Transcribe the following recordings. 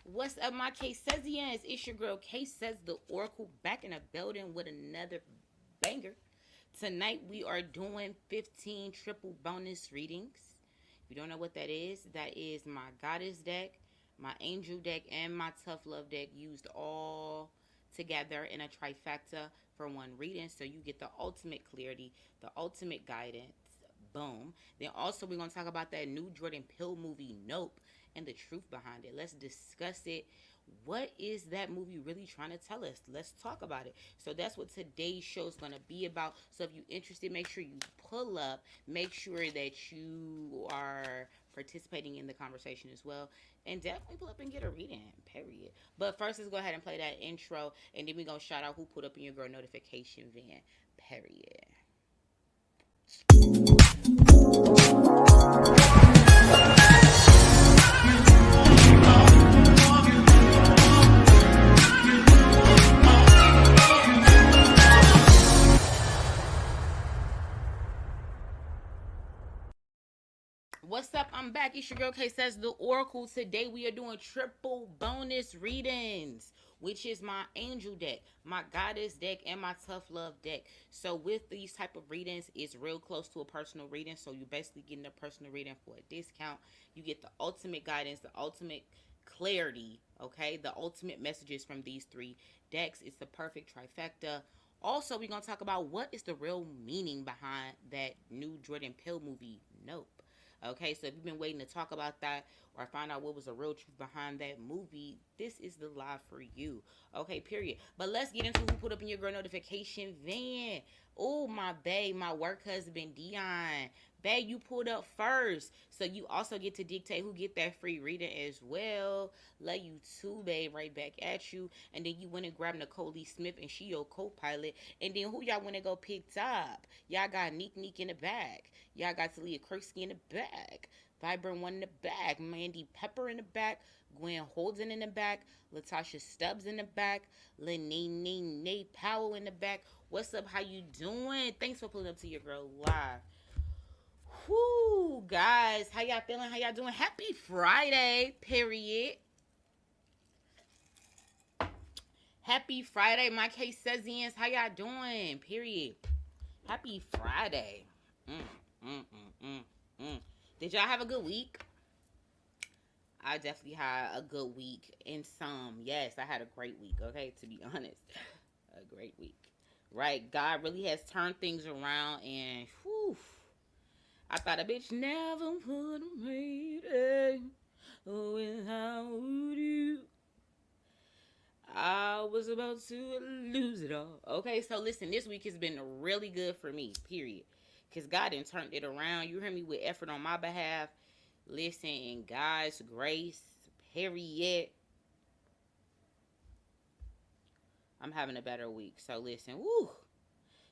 What's up, my case Says It's your girl Case Says the Oracle back in the building with another banger. Tonight we are doing 15 triple bonus readings. If you don't know what that is my goddess deck, my angel deck, and my tough love deck used all together in a trifecta for one reading. So you get the ultimate clarity, the ultimate guidance. Boom. Then also we're gonna talk about that new Jordan Peele movie, Nope, and the truth behind it. Let's discuss it. What is that movie really trying to tell us? Let's talk about it. So that's what today's show is going to be about. So if you're interested, make sure you pull up. Make sure that you are participating in the conversation as well. And definitely pull up and get a reading, period. But first, let's go ahead and play that intro. And then we're going to shout out who put up in your girl notification van, period. What's up? I'm back. It's your girl K Says the Oracle. Today we are doing triple bonus readings, which is my angel deck, my goddess deck, and my tough love deck. So with these type of readings, it's real close to a personal reading. So you're basically getting a personal reading for a discount. You get the ultimate guidance, the ultimate clarity, okay? The ultimate messages from these three decks. It's the perfect trifecta. Also, we're going to talk about what is the real meaning behind that new Jordan Peele movie, Nope. Okay, so if you've been waiting to talk about that or find out what was the real truth behind that movie, this is the live for you. Okay, period. But let's get into who put up in your girl notification van. Oh, my babe, my work husband, Dion. Babe, you pulled up first. So you also get to dictate who get that free reading as well. Love you too, babe. Right back at you. And then you went and grabbed Nicole Lee Smith and she your co-pilot. And then who y'all want to go picked up? Y'all got Neek Neek in the back. Y'all got Talia Kursky in the back. Vibrant One in the back. Mandy Pepper in the back. Gwen Holden in the back. Latasha Stubbs in the back. Lenine Nate Powell in the back. What's up? How you doing? Thanks for pulling up to your girl live. Whoo, guys. How y'all feeling? How y'all doing? Happy Friday, period. Happy Friday, my case says How y'all doing? Period. Happy Friday. Mm, mm, mm, mm, mm. Did y'all have a good week? I definitely had a good week in some. Yes, I had a great week, okay, to be honest. A great week. Right? God really has turned things around and whew, I thought a bitch never would have made it. Oh, and how would you? I was about to lose it all. Okay, so listen, this week has been really good for me, period. Because God done turned it around. You hear me with effort on my behalf. Listen, in God's grace, period. I'm having a better week. So listen, woo.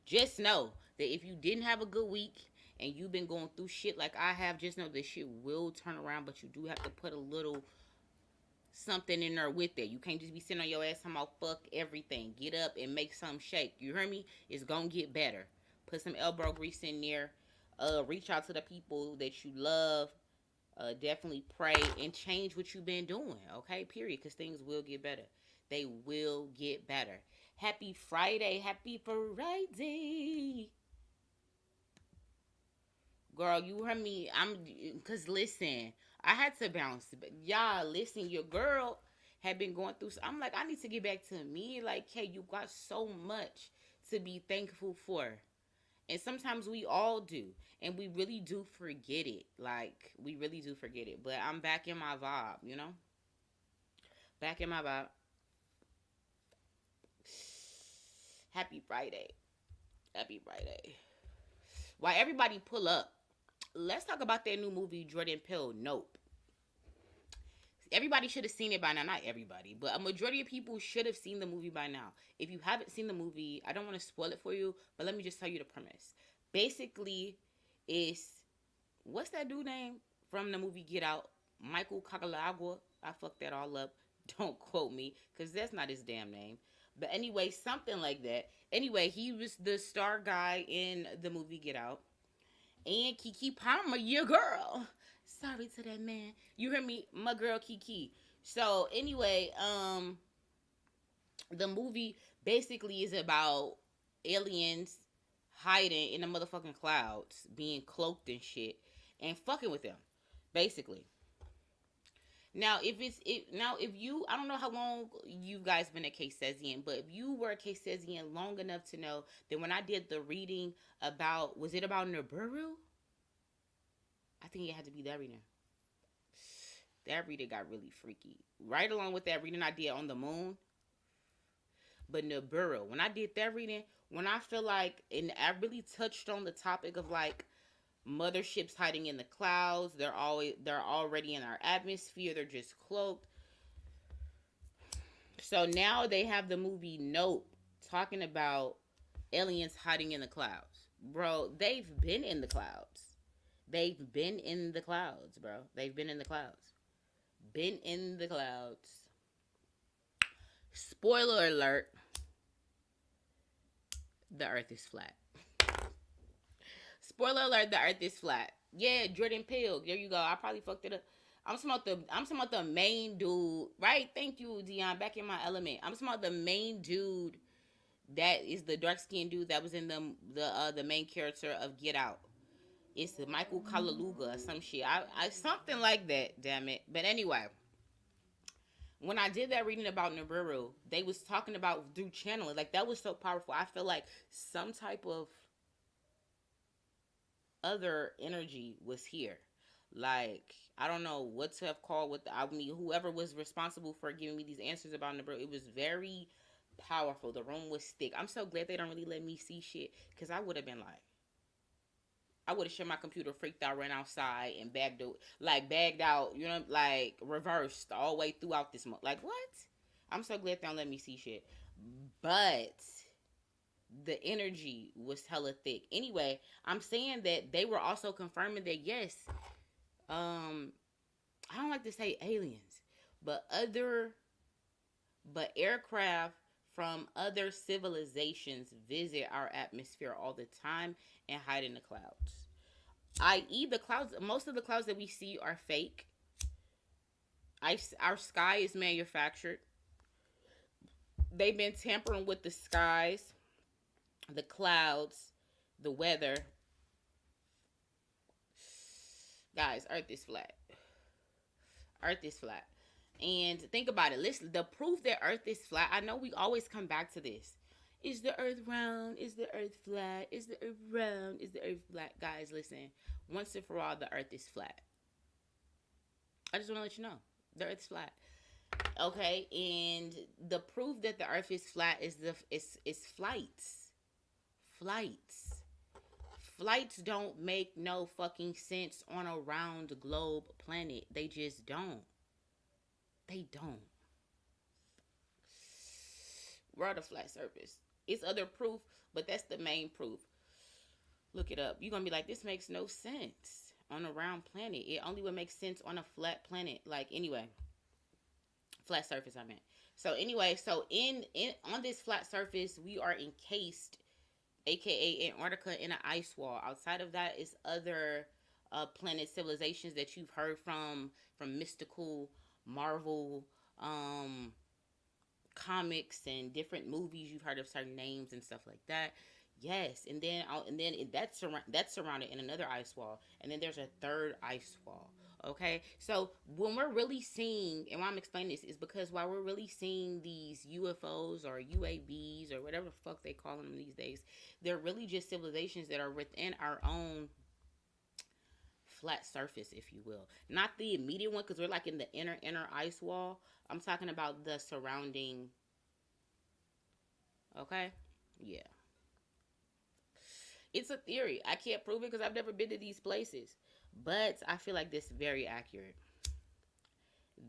Just know that if you didn't have a good week and you've been going through shit like I have, just know this shit will turn around, but you do have to put a little something in there with it. You can't just be sitting on your ass talking about fuck everything. Get up and make something shake. You hear me? It's gonna get better. Put some elbow grease in there. Reach out to the people that you love. Definitely pray and change what you've been doing. Okay, period. Because things will get better. They will get better. Happy Friday. Happy Friday. Girl, you heard me. Cause listen, I had to bounce. Y'all, listen, your girl had been going through. I'm like, I need to get back to me. Like, hey, you got so much to be thankful for. And sometimes we all do. And we really do forget it. Like, we really do forget it. But I'm back in my vibe, you know? Back in my vibe. Happy Friday. Happy Friday. While everybody pull up, let's talk about that new movie, Jordan Peele, Nope. Everybody should have seen it by now. Not everybody, but a majority of people should have seen the movie by now. If you haven't seen the movie, I don't want to spoil it for you, but let me just tell you the premise. Basically, it's what's that dude name from the movie Get Out? Michael Cagalagua. I fucked that all up. Don't quote me, because that's not his damn name. But anyway, something like that. Anyway, he was the star guy in the movie Get Out. And Kiki Palmer, your girl, Sorry to that man. You hear me? My girl Kiki. So anyway, the movie basically is about aliens hiding in the motherfucking clouds, being cloaked and shit, and fucking with them, basically. Now, if you, I don't know how long you guys been a Caesarian, but if you were a Caesarian long enough to know that when I did the reading about, was it about Nibiru? I think it had to be that reading. That reading got really freaky. Right along with that reading I did on the moon, but Nibiru. When I did that reading, when I feel like, and I really touched on the topic of like motherships hiding in the clouds. They're already in our atmosphere. They're just cloaked. So now they have the movie Nope talking about aliens hiding in the clouds. Bro, they've been in the clouds. They've been in the clouds, bro. They've been in the clouds. Been in the clouds. Spoiler alert. The earth is flat. Spoiler alert, the earth is flat. Yeah, Jordan Peele. There you go. I probably fucked it up. I'm talking about the main dude, right? Thank you, Dion. Back in my element. I'm talking about the main dude that is the dark skinned dude that was in the main character of Get Out. It's the Michael Kaluuya or some shit. I something like that, damn it. But anyway, when I did that reading about Nibiru, they was talking about through channeling. Like, that was so powerful. I feel like some type of other energy was here. Like, I don't know what to have called with whoever was responsible for giving me these answers about Nibiru. It was very powerful. The room was thick. I'm so glad they don't really let me see shit, because I would have been like, I would have shut my computer, freaked out, ran outside, and bagged out, you know, like reversed all the way throughout this month. Like, what? I'm so glad they don't let me see shit. But the energy was hella thick. Anyway, I'm saying that they were also confirming that yes, I don't like to say aliens, but aircraft from other civilizations visit our atmosphere all the time and hide in the clouds. I.e., the clouds, most of the clouds that we see are fake. Our sky is manufactured. They've been tampering with the skies, the clouds, the weather. Guys, Earth is flat. Earth is flat. And think about it. Listen, the proof that Earth is flat, I know we always come back to this. Is the earth round? Is the earth flat? Is the earth round? Is the earth flat? Guys, listen. Once and for all, the earth is flat. I just want to let you know. The earth's flat. Okay? And the proof that the earth is flat is flights. Flights. Flights don't make no fucking sense on a round globe planet. They just don't. They don't. We're on a flat surface. It's other proof, but that's the main proof. Look it up. You're going to be like, this makes no sense on a round planet. It only would make sense on a flat planet. Like, anyway. Flat surface, I meant. So, anyway, so on this flat surface, we are encased, aka Antarctica, in an ice wall. Outside of that is other planet civilizations that you've heard from mystical, Marvel, comics and different movies. You've heard of certain names and stuff like that. Yes, and then that's surrounded in another ice wall, and then there's a third ice wall. Okay, so when we're really seeing, and why I'm explaining this is because while we're really seeing these UFOs or UAVs or whatever the fuck they call them these days, they're really just civilizations that are within our own flat surface, if you will. Not the immediate one, because we're like in the inner ice wall. I'm talking about the surrounding. Okay? Yeah. It's a theory. I can't prove it because I've never been to these places. But I feel like this is very accurate.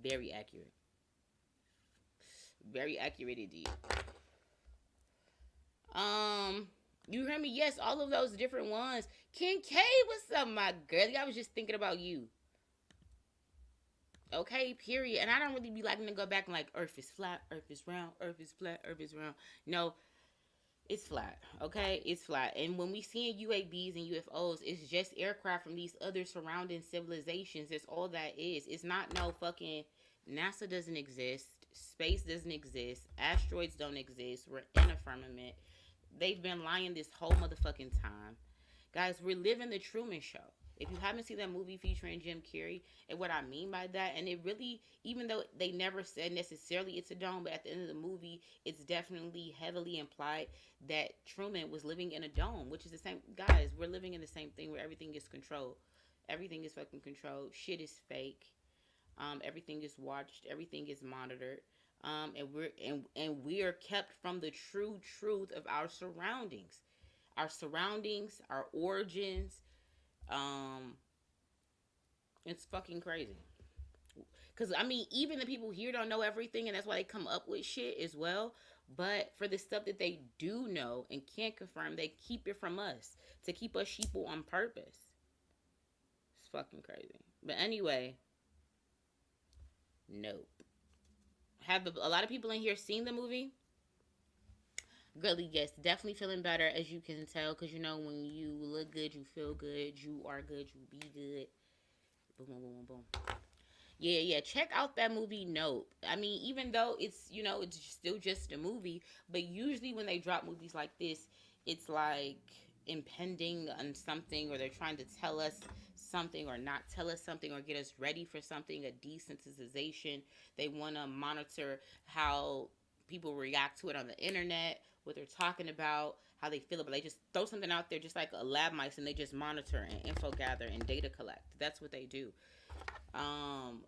Very accurate. Very accurate indeed. You hear me? Yes, all of those different ones. King K, what's up, my girlie? I was just thinking about you. Okay, period. And I don't really be liking to go back and like, Earth is flat, Earth is round, Earth is flat, Earth is round. No, It's flat, okay? It's flat. And when we see UAVs and UFOs, it's just aircraft from these other surrounding civilizations. It's all that is. It's not no fucking NASA doesn't exist. Space doesn't exist. Asteroids don't exist. We're in a firmament. They've been lying this whole motherfucking time. Guys, we're living the Truman Show. If you haven't seen that movie featuring Jim Carrey, and what I mean by that, and it really, even though they never said necessarily it's a dome, but at the end of the movie, it's definitely heavily implied that Truman was living in a dome, which is the same. Guys, we're living in the same thing where everything is controlled. Everything is fucking controlled. Shit is fake. Everything is watched. Everything is monitored. And we are kept from the true truth of our surroundings, our origins. Um, it's fucking crazy. Cause I mean, even the people here don't know everything, and that's why they come up with shit as well. But for the stuff that they do know and can't confirm, they keep it from us to keep us sheeple on purpose. It's fucking crazy. But anyway, nope. Have a lot of people in here seen the movie? Girly, yes, definitely feeling better, as you can tell, because you know when you look good, you feel good, you are good, you be good. Boom, boom, boom, boom. Yeah. Check out that movie Nope. I mean, even though it's still just a movie, but usually when they drop movies like this, it's like impending on something, or they're trying to tell us something or not tell us something or get us ready for something, a desensitization. They want to monitor how people react to it on the internet, what they're talking about, how they feel about it. They just throw something out there just like a lab mice, and they just monitor and info gather and data collect. That's what they do.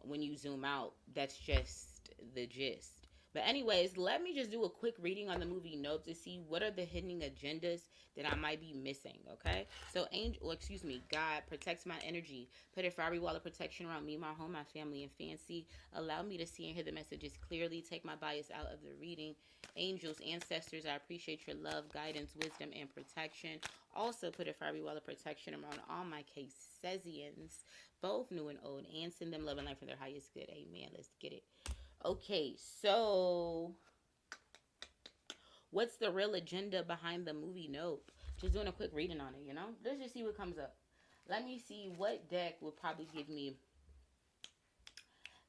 When you zoom out, that's just the gist. But anyways, let me just do a quick reading on the movie Nope to see what are the hidden agendas that I might be missing. Okay, so God protects my energy, put a fiery wall of protection around me, my home, my family, and fancy. Allow me to see and hear the messages clearly. Take my bias out of the reading. Angels, ancestors, I appreciate your love, guidance, wisdom, and protection. Also put a fiery wall of protection around all my Casesians, both new and old, and send them love and light for their highest good. Amen. Let's get it. Okay, so what's the real agenda behind the movie Nope? Just doing a quick reading on it, Let's just see what comes up. Let me see what deck will probably give me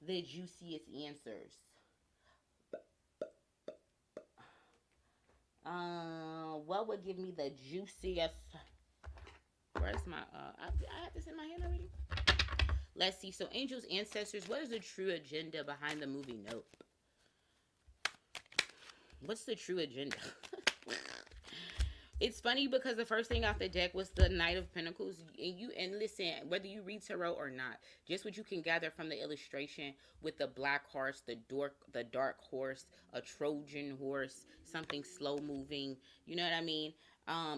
the juiciest answers. What would give me the juiciest? Where's my I have this in my hand already. Let's see. So, angels, ancestors, what is the true agenda behind the movie Nope? What's the true agenda? It's funny because the first thing off the deck was the Knight of Pentacles. And listen, whether you read tarot or not, just what you can gather from the illustration with the black horse, the dark horse, a Trojan horse, something slow moving. You know what I mean?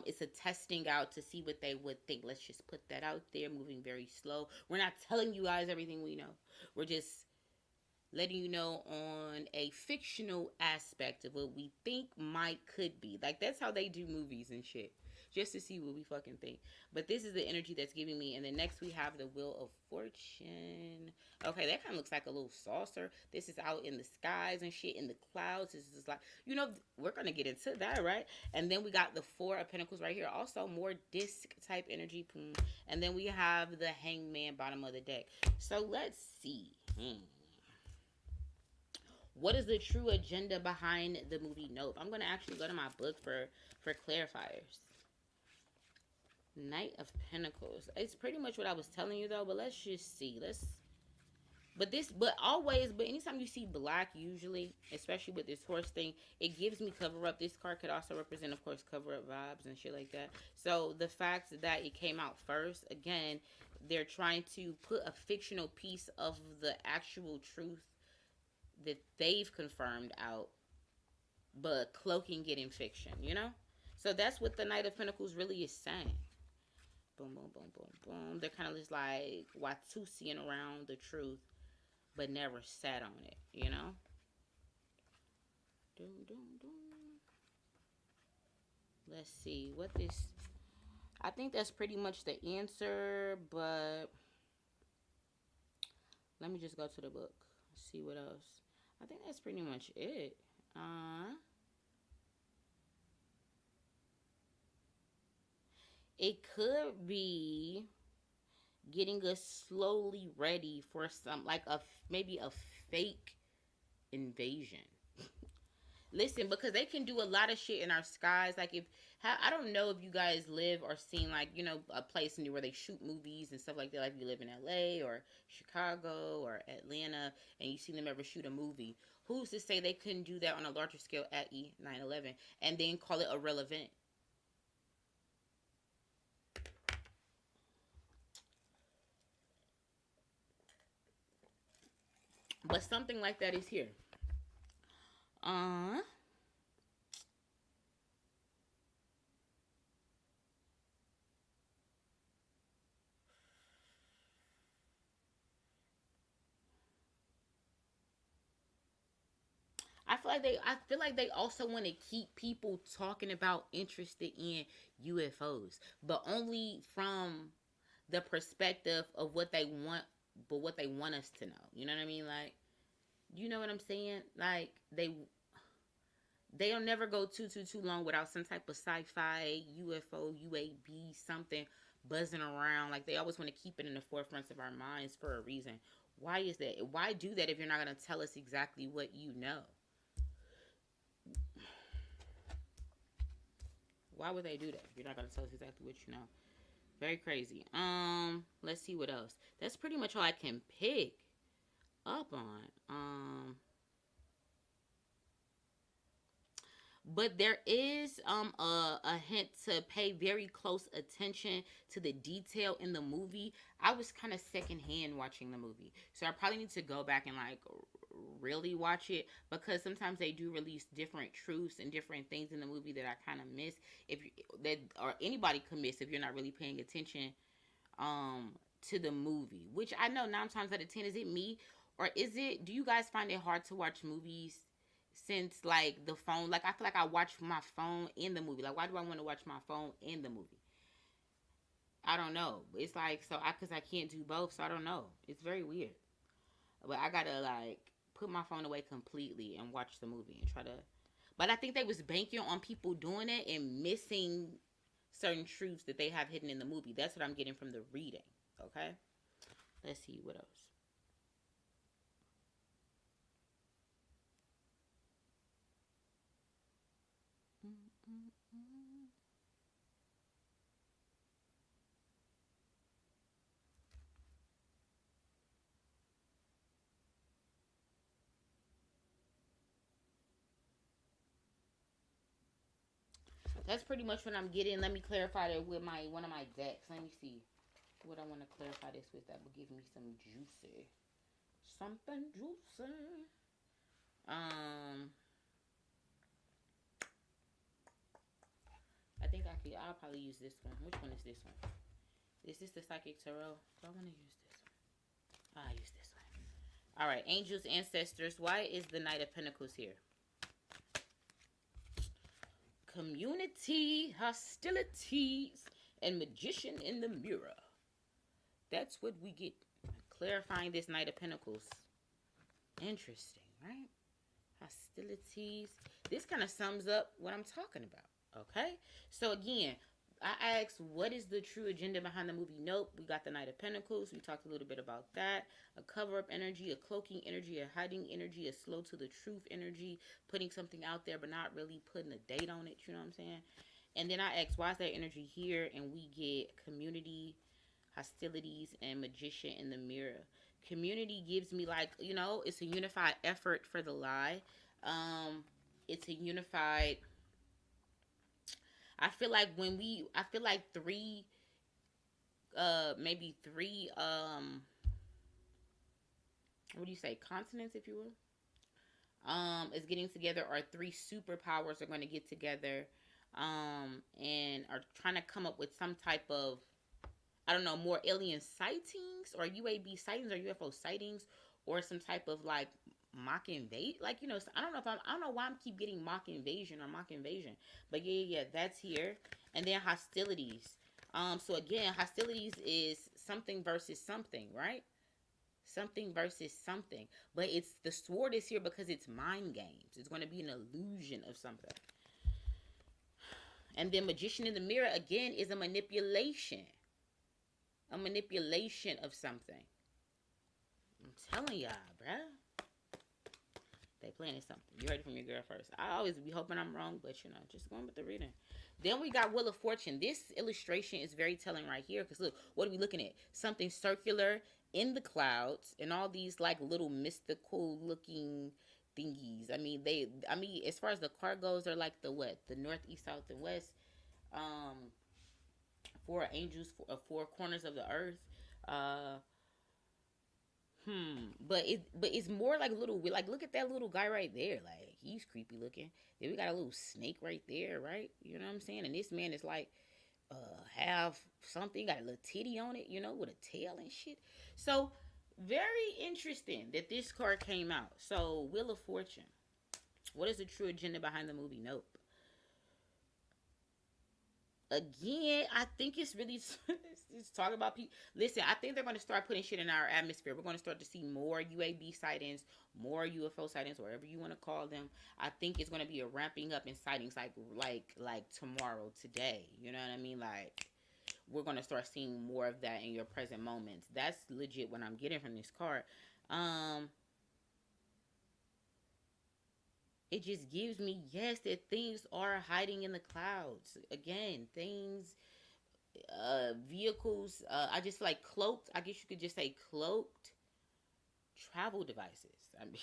It's a testing out to see what they would think. Let's just put that out there, moving very slow. We're not telling you guys everything we know. We're just letting you know on a fictional aspect of what we think could be. Like, that's how they do movies and shit. Just to see what we fucking think. But this is the energy that's giving me. And then next we have the Wheel of Fortune. Okay, that kind of looks like a little saucer. This is out in the skies and shit, in the clouds. This is like, we're going to get into that, right? And then we got the Four of Pentacles right here. Also, more disc type energy. And then we have the Hangman bottom of the deck. So let's see. What is the true agenda behind the movie Nope? I'm going to actually go to my book for clarifiers. Knight of Pentacles. It's pretty much what I was telling you, though, but let's just see. But anytime you see black, usually, especially with this horse thing, it gives me cover up. This card could also represent, of course, cover up vibes and shit like that. So the fact that it came out first, again, they're trying to put a fictional piece of the actual truth that they've confirmed out, but cloaking it in fiction, So that's what the Knight of Pentacles really is saying. Boom, boom, boom, boom, boom. They're kind of just like Watusiing around the truth, but never sat on it, Doom, doom, doom. Let's see what this. I think that's pretty much the answer, but let me just go to the book. See what else. I think that's pretty much it. It could be getting us slowly ready for some, like maybe a fake invasion. Listen, because they can do a lot of shit in our skies. Like if I don't know if you guys live or seen, like, you know, a place where they shoot movies and stuff like that. Like you live in LA or Chicago or Atlanta, and you see them ever shoot a movie. Who's to say they couldn't do that on a larger scale at E9/11 and then call it a real event? But something like that is here. Uh, I feel like they also want to keep people talking about interested in UFOs, but only from the perspective of what they want, but what they want us to know. You know what I mean? Like, you know what I'm saying? Like they'll never go too long without some type of sci-fi, UFO, UAB, something buzzing around. Like they always want to keep it in the forefront of our minds for a reason. Why is that? Why do that if you're not going to tell us exactly what you know? Why would they do that if you're not going to tell us exactly what you know? Very crazy. Let's see what else. That's pretty much all I can pick up on. But there is a hint to pay very close attention to the detail in the movie. I was kind of secondhand watching the movie, so I probably need to go back and like really watch it, because sometimes they do release different truths and different things in the movie that I kind of miss, if you, that or anybody could miss if you're not really paying attention um to the movie. Which I know 9 times out of 10, is it me, or is it, do you guys find it hard to watch movies since like the phone, like I feel like I watch my phone in the movie? Like why do I want to watch my phone in the movie? I don't know. It's like, so I, because I can't do both, so I don't know. It's very weird. But I gotta like put my phone away completely and watch the movie and try to, but I think they was banking on people doing it and missing certain truths that they have hidden in the movie. That's what I'm getting from the reading. Okay, let's see what else. That's pretty much what I'm getting. Let me clarify that with my one of my decks. Let me see what I want to clarify this with that will give me some juicy, something juicy. Um, I think I could. I'll probably use this one. Which one is this one? Is this the Psychic Tarot? Do I want to use this one? I'll use this one. All right, angels, ancestors. Why is the Knight of Pentacles here? Community, hostilities, and magician in the mirror. That's what we get. Clarifying this Knight of Pentacles. Interesting, right? Hostilities. This kind of sums up what I'm talking about. Okay? So again, I asked, what is the true agenda behind the movie? Nope. We got the Knight of Pentacles. We talked a little bit about that. A cover-up energy, a cloaking energy, a hiding energy, a slow to the truth energy, putting something out there but not really putting a date on it. You know what I'm saying? And then I asked, why is that energy here? And we get community, hostilities, and magician in the mirror. Community gives me, like, you know, it's a unified effort for the lie. It's a unified, I feel like I feel like three, maybe three, what do you say, continents, if you will, is getting together, or three superpowers are going to get together, and are trying to come up with some type of, I don't know, more alien sightings or UAB sightings or UFO sightings, or some type of like mock invade. Like, you know, I don't know if I don't know why I'm keep getting mock invasion or mock invasion, but yeah, that's here. And then hostilities. So again, hostilities is something versus something, right? Something versus something, but it's the sword is here because it's mind games. It's going to be an illusion of something. And then Magician in the Mirror, again, is a manipulation. A manipulation of something. I'm telling y'all, bruh. They planning something. You heard it from your girl first. I always be hoping I'm wrong, but just going with the reading. Then we got Wheel of Fortune. This illustration is very telling right here. Because look, what are we looking at? Something circular in the clouds. And all these like little mystical looking thingies. I mean, as far as the card goes, they're like the what? The north, east, south, and west. Um, four angels, four corners of the earth. Uh, but it's more like a little, like, look at that little guy right there. Like, he's creepy looking. Then we got a little snake right there, right? You know what I'm saying? And this man is like have something, got a little titty on it, with a tail and shit. So very interesting that this card came out. So Wheel of Fortune. What is the true agenda behind the movie? Nope. Again, I think it's really it's talking about people. Listen, I think they're going to start putting shit in our atmosphere. We're going to start to see more UAB sightings, more UFO sightings, whatever you want to call them. I think it's going to be a ramping up in sightings like tomorrow, today. You know what I mean? Like, we're going to start seeing more of that in your present moments. That's legit what I'm getting from this card. It just gives me, yes, that things are hiding in the clouds. Again, things, vehicles, I just feel like cloaked, I guess you could just say cloaked travel devices. I mean,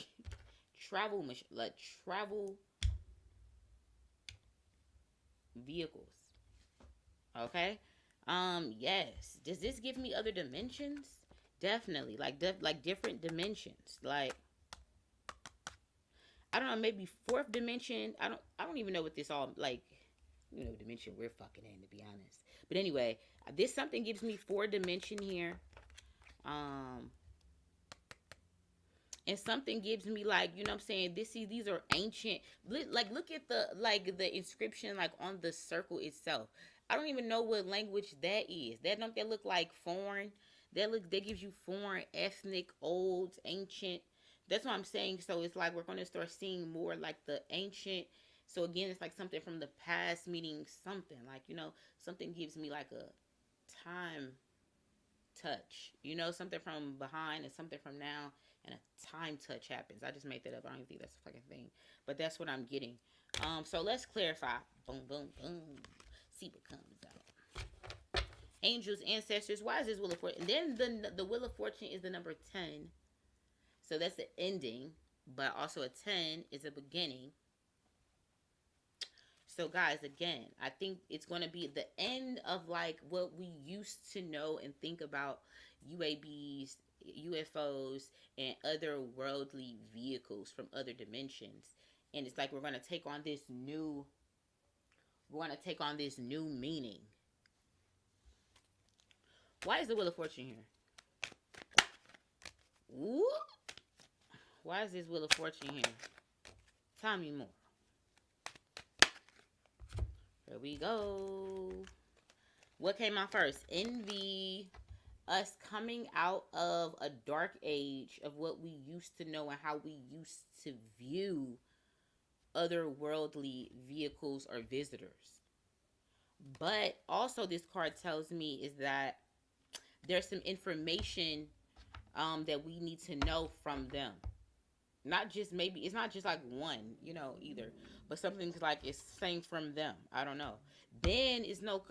travel vehicles. Okay? Yes. Does this give me other dimensions? Definitely. Like different dimensions. Like, I don't know, maybe fourth dimension. I don't even know what this all like, dimension we're fucking in, to be honest. But anyway, this something gives me 4 dimension here. And something gives me, like, you know what I'm saying, these are ancient, like, look at the inscription, like, on the circle itself. I don't even know what language that is. That look like foreign. That gives you foreign, ethnic, old, ancient. That's what I'm saying. So it's like we're going to start seeing more like the ancient. So again, it's like something from the past meaning something. Like, something gives me like a time touch. Something from behind and something from now, and a time touch happens. I just made that up. I don't even think that's a fucking thing. But that's what I'm getting. So let's clarify. Boom, boom, boom. See what comes out. Angels, ancestors. Why is this Wheel of Fortune? And then the Wheel of Fortune is the number 10. So that's the ending, but also a 10 is a beginning. So guys, again, I think it's going to be the end of like what we used to know and think about UABs, UFOs, and other worldly vehicles from other dimensions. And it's like we're going to take on this new meaning. Why is the Wheel of Fortune here? Ooh. Why is this Wheel of Fortune here? Tell me more. Here we go. What came out first? Envy. Us coming out of a dark age of what we used to know and how we used to view otherworldly vehicles or visitors. But also this card tells me is that there's some information that we need to know from them. Not just maybe, it's not just like one, either, but something's like it's saying from them. I don't know. Then it's no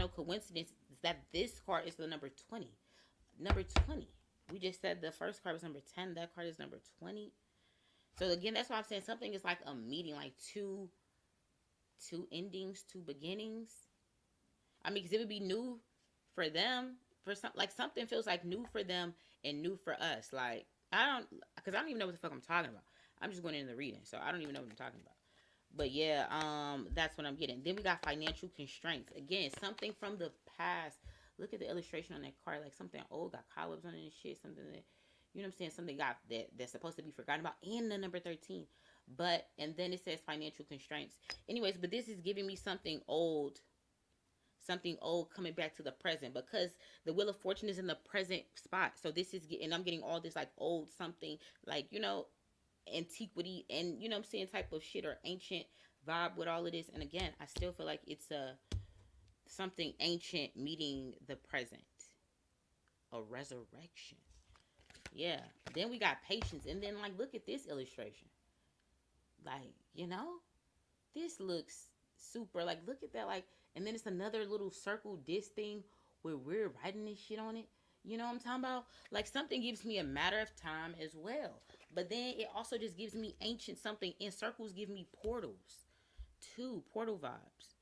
coincidence that this card is the number 20. Number 20. We just said the first card was number 10. That card is number 20. So again, that's why I'm saying something is like a meeting, like two endings, two beginnings. I mean, because it would be new for them, something feels like new for them and new for us. Like, because I don't even know what the fuck I'm talking about. I'm just going into the reading, so I don't even know what I'm talking about. But yeah, that's what I'm getting. Then we got financial constraints. Again, something from the past. Look at the illustration on that card, like something old, got cobwebs on it and shit. Something that, you know what I'm saying, something got that's supposed to be forgotten about. And the number 13. And then it says financial constraints. Anyways, but this is giving me something old coming back to the present, because the Wheel of Fortune is in the present spot. So this is and I'm getting all this like old something, like, antiquity and, you know what I'm saying, type of shit, or ancient vibe with all of this. And again, I still feel like it's a something ancient meeting the present, a resurrection. Yeah. Then we got patience, and then like look at this illustration. Like this looks super. Like look at that. Like, and then it's another little circle disc thing where we're writing this shit on it. You know what I'm talking about? Like something gives me a matter of time as well. But then it also just gives me ancient something. And circles give me portals too. Portal vibes.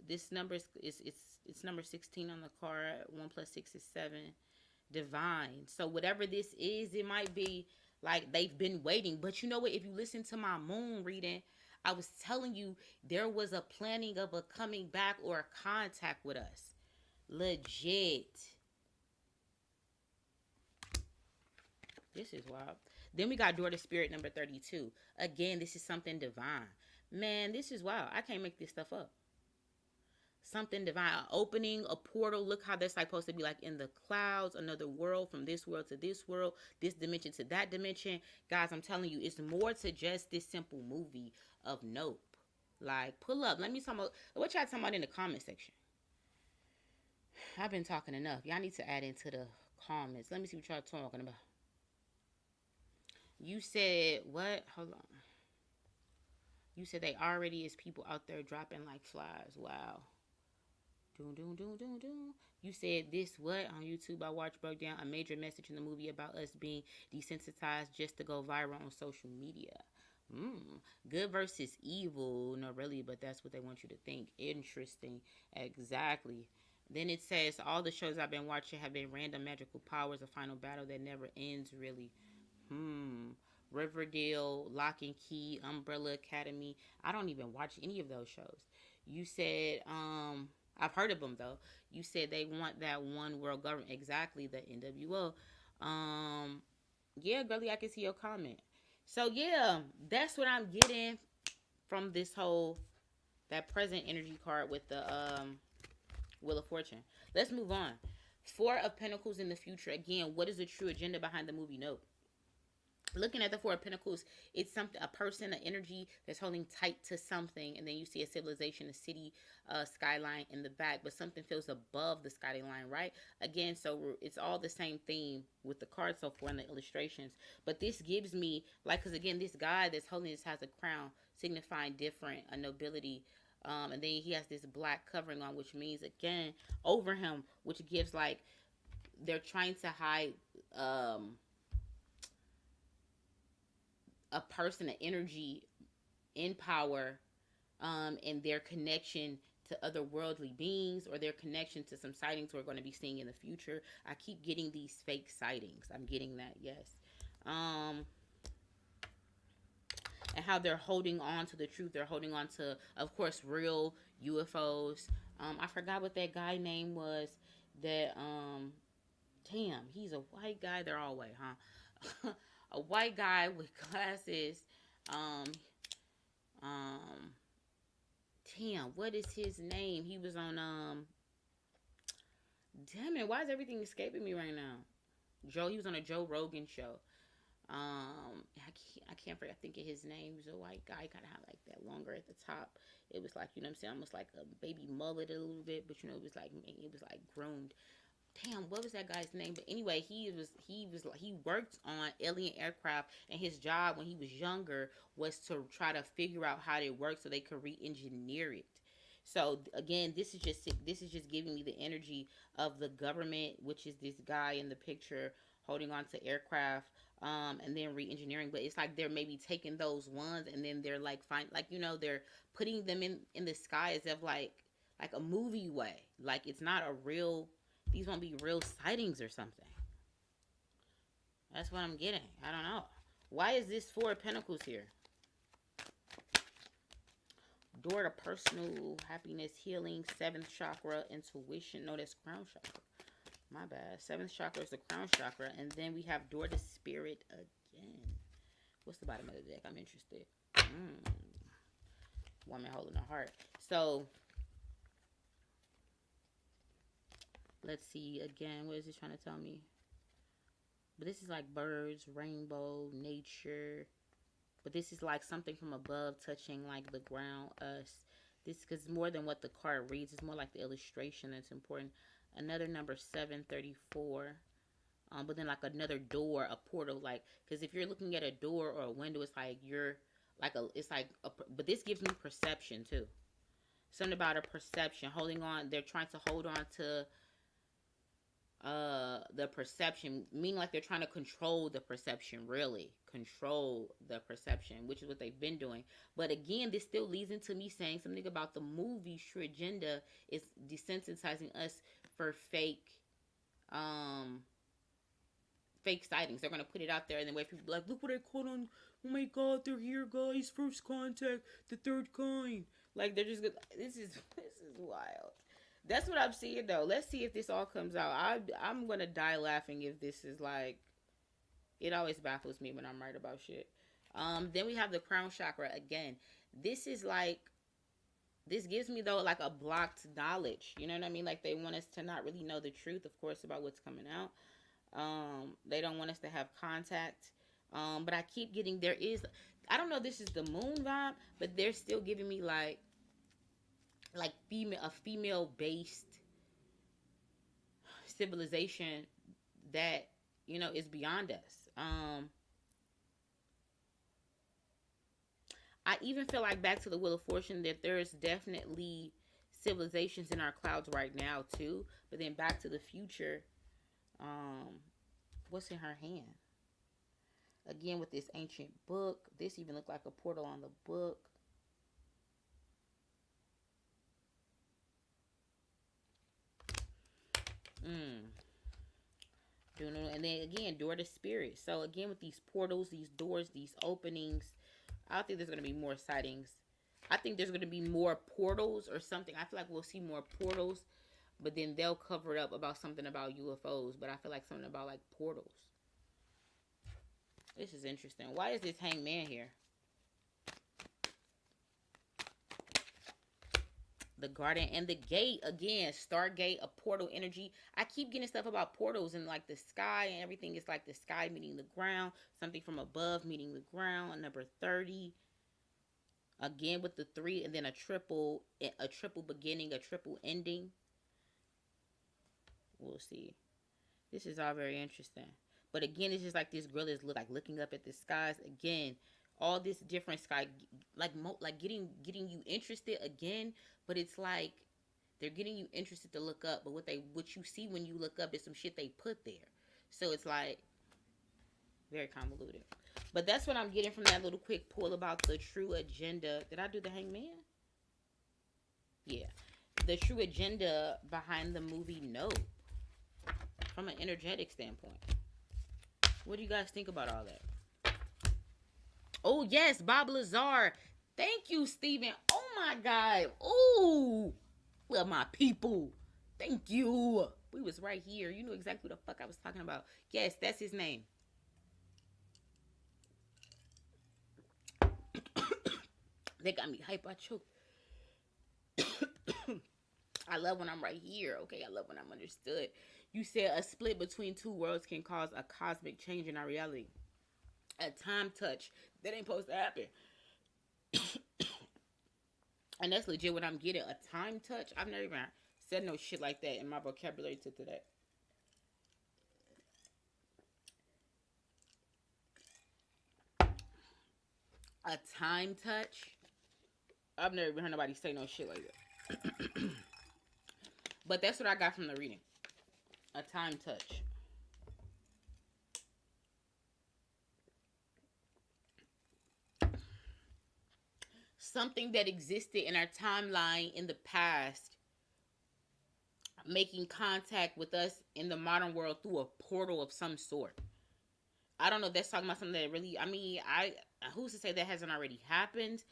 This number is it's number 16 on the card. 1 + 6 is 7. Divine. So whatever this is, it might be like they've been waiting. But you know what? If you listen to my moon reading, I was telling you there was a planning of a coming back or a contact with us. Legit. This is wild. Then we got Door to Spirit number 32. Again, this is something divine. Man, this is wild. I can't make this stuff up. Something divine, opening a portal. Look how that's like supposed to be like in the clouds, another world, from this world to this world, this dimension to that dimension. Guys, I'm telling you, it's more to just this simple movie of Nope. Like, pull up. Let me talk about what y'all talking about in the comment section. I've been talking enough. Y'all need to add into the comments. Let me see what y'all talking about. You said what? Hold on. You said they already is people out there dropping like flies. Wow. Doom, doom, doom, doom, doom. You said this what on YouTube? I watched broke down a major message in the movie about us being desensitized just to go viral on social media. Good versus evil. No, really, but that's what they want you to think. Interesting. Exactly. Then it says all the shows I've been watching have been random magical powers, a final battle that never ends. Really. Riverdale, Lock and Key, Umbrella Academy. I don't even watch any of those shows. You said, I've heard of them though. You said they want that one world government. Exactly, the NWO. Yeah, girlie, I can see your comment. So yeah, that's what I'm getting from this whole that present energy card with the Wheel of Fortune. Let's move on. 4 of Pentacles in the future. Again, what is the true agenda behind the movie Nope? Looking at the 4 of Pentacles, it's something, a person, an energy that's holding tight to something, and then you see a civilization, a city, skyline in the back, but something feels above the skyline, right? Again, so it's all the same theme with the cards so far and the illustrations, but this gives me, like, because again, this guy that's holding this has a crown, signifying different, a nobility, and then he has this black covering on, which means, again, over him, which gives, like, they're trying to hide, a person, an energy in power, and their connection to otherworldly beings, or their connection to some sightings we're going to be seeing in the future. I keep getting these fake sightings. I'm getting that, yes. And how they're holding on to the truth. They're holding on to, of course, real UFOs. I forgot what that guy name was. That damn, he's a white guy. They're all white, huh? A white guy with glasses. Damn, what is his name? He was on damn it, why is everything escaping me right now? He was on a Joe Rogan show. I can't forget, think of his name. He was a white guy, kind of had like that longer at the top. It was like, you know what I'm saying, almost like a baby mullet a little bit, but you know, it was like groomed. Damn, what was that guy's name? But anyway, he worked on alien aircraft, and his job when he was younger was to try to figure out how they work so they could re-engineer it. So again, this is just giving me the energy of the government, which is this guy in the picture holding on to aircraft, and then re-engineering. But it's like they're maybe taking those ones and then they're like they're putting them in the sky as if like a movie way. Like it's not a real. These won't be real sightings or something. That's what I'm getting. I don't know. Why is this 4 of Pentacles here? Door to personal happiness, healing, 7th chakra, intuition. No, that's crown chakra. My bad. 7th chakra is the crown chakra. And then we have door to spirit again. What's the bottom of the deck? I'm interested. Woman holding a heart. So, let's see again. What is it trying to tell me? But this is like birds, rainbow, nature. But this is like something from above touching like the ground, us. This because more than what the card reads, it's more like the illustration that's important. Another number 734. But then like another door, a portal, like because if you're looking at a door or a window, it's like you're like it's like but this gives me perception too. Something about a perception, holding on. They're trying to hold on to the perception, meaning like they're trying to control the perception, really control the perception, which is what they've been doing. But again, this still leads into me saying something about the movie's true agenda is desensitizing us for fake sightings. They're gonna put it out there and then wait for people like, look what I caught on, oh my god, they're here guys, first contact, the third kind. Like they're just this is wild. That's what I'm seeing though. Let's see if this all comes out. I'm gonna die laughing if this is like. It always baffles me when I'm right about shit. Then we have the crown chakra again. This is like. This gives me though like a blocked knowledge. You know what I mean? Like they want us to not really know the truth, of course, about what's coming out. They don't want us to have contact. But I keep getting there is. I don't know. If this is the moon vibe, but they're still giving me like female based civilization that is beyond us. I even feel like back to the Wheel of Fortune that there's definitely civilizations in our clouds right now too. But then Back to the Future, what's in her hand? Again with this ancient book. This even looked like a portal on the book. And then again, door to spirit. So again, with these portals, these doors, these openings, I think there's going to be more sightings. I think there's going to be more portals or something. I feel like we'll see more portals, but then they'll cover it up about something about UFOs. But I feel like something about like portals. This is interesting. Why is this hangman here? The garden and the gate again. Stargate, a portal energy. I keep getting stuff about portals and like the sky and everything. It's like the sky meeting the ground. Something from above meeting the ground. Number 30. Again with the 3 and then a triple beginning, a triple ending. We'll see. This is all very interesting. But again, it's just like this girl is looking up at the skies again. All this different sky, like getting you interested again. But it's like they're getting you interested to look up. But what you see when you look up is some shit they put there. So it's like very convoluted. But that's what I'm getting from that little quick pull about the true agenda. Did I do the hangman? Yeah. The true agenda behind the movie Nope. From an energetic standpoint. What do you guys think about all that? Oh, yes, Bob Lazar. Thank you, Steven. Oh, my God. Oh, love my people. Thank you. We was right here. You knew exactly what the fuck I was talking about. Yes, that's his name. They got me hype. I choked. I love when I'm right here. Okay, I love when I'm understood. You said a split between two worlds can cause a cosmic change in our reality. A time touch. That ain't supposed to happen. And that's legit what I'm getting. A time touch. I've never even said no shit like that in my vocabulary to today. A time touch. I've never even heard nobody say no shit like that. But that's what I got from the reading. A time touch. Something that existed in our timeline in the past, making contact with us in the modern world through a portal of some sort. I don't know if that's talking about something that really, who's to say that hasn't already happened?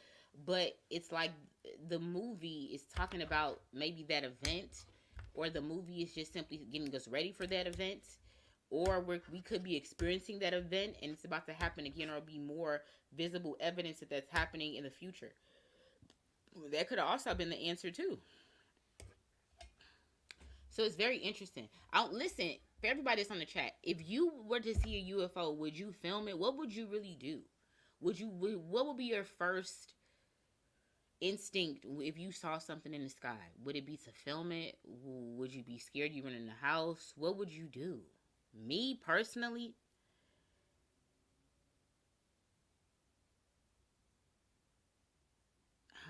But it's like the movie is talking about maybe that event, or the movie is just simply getting us ready for that event, or we could be experiencing that event and it's about to happen again, or be more visible evidence that that's happening in the future. That could have also been the answer too. So it's very interesting. Listen, for everybody that's on the chat, if you were to see a UFO, would you film it? What would you really do? What would be your first instinct if you saw something in the sky? Would it be to film it? Would you be scared you run in the house? What would you do? Me personally,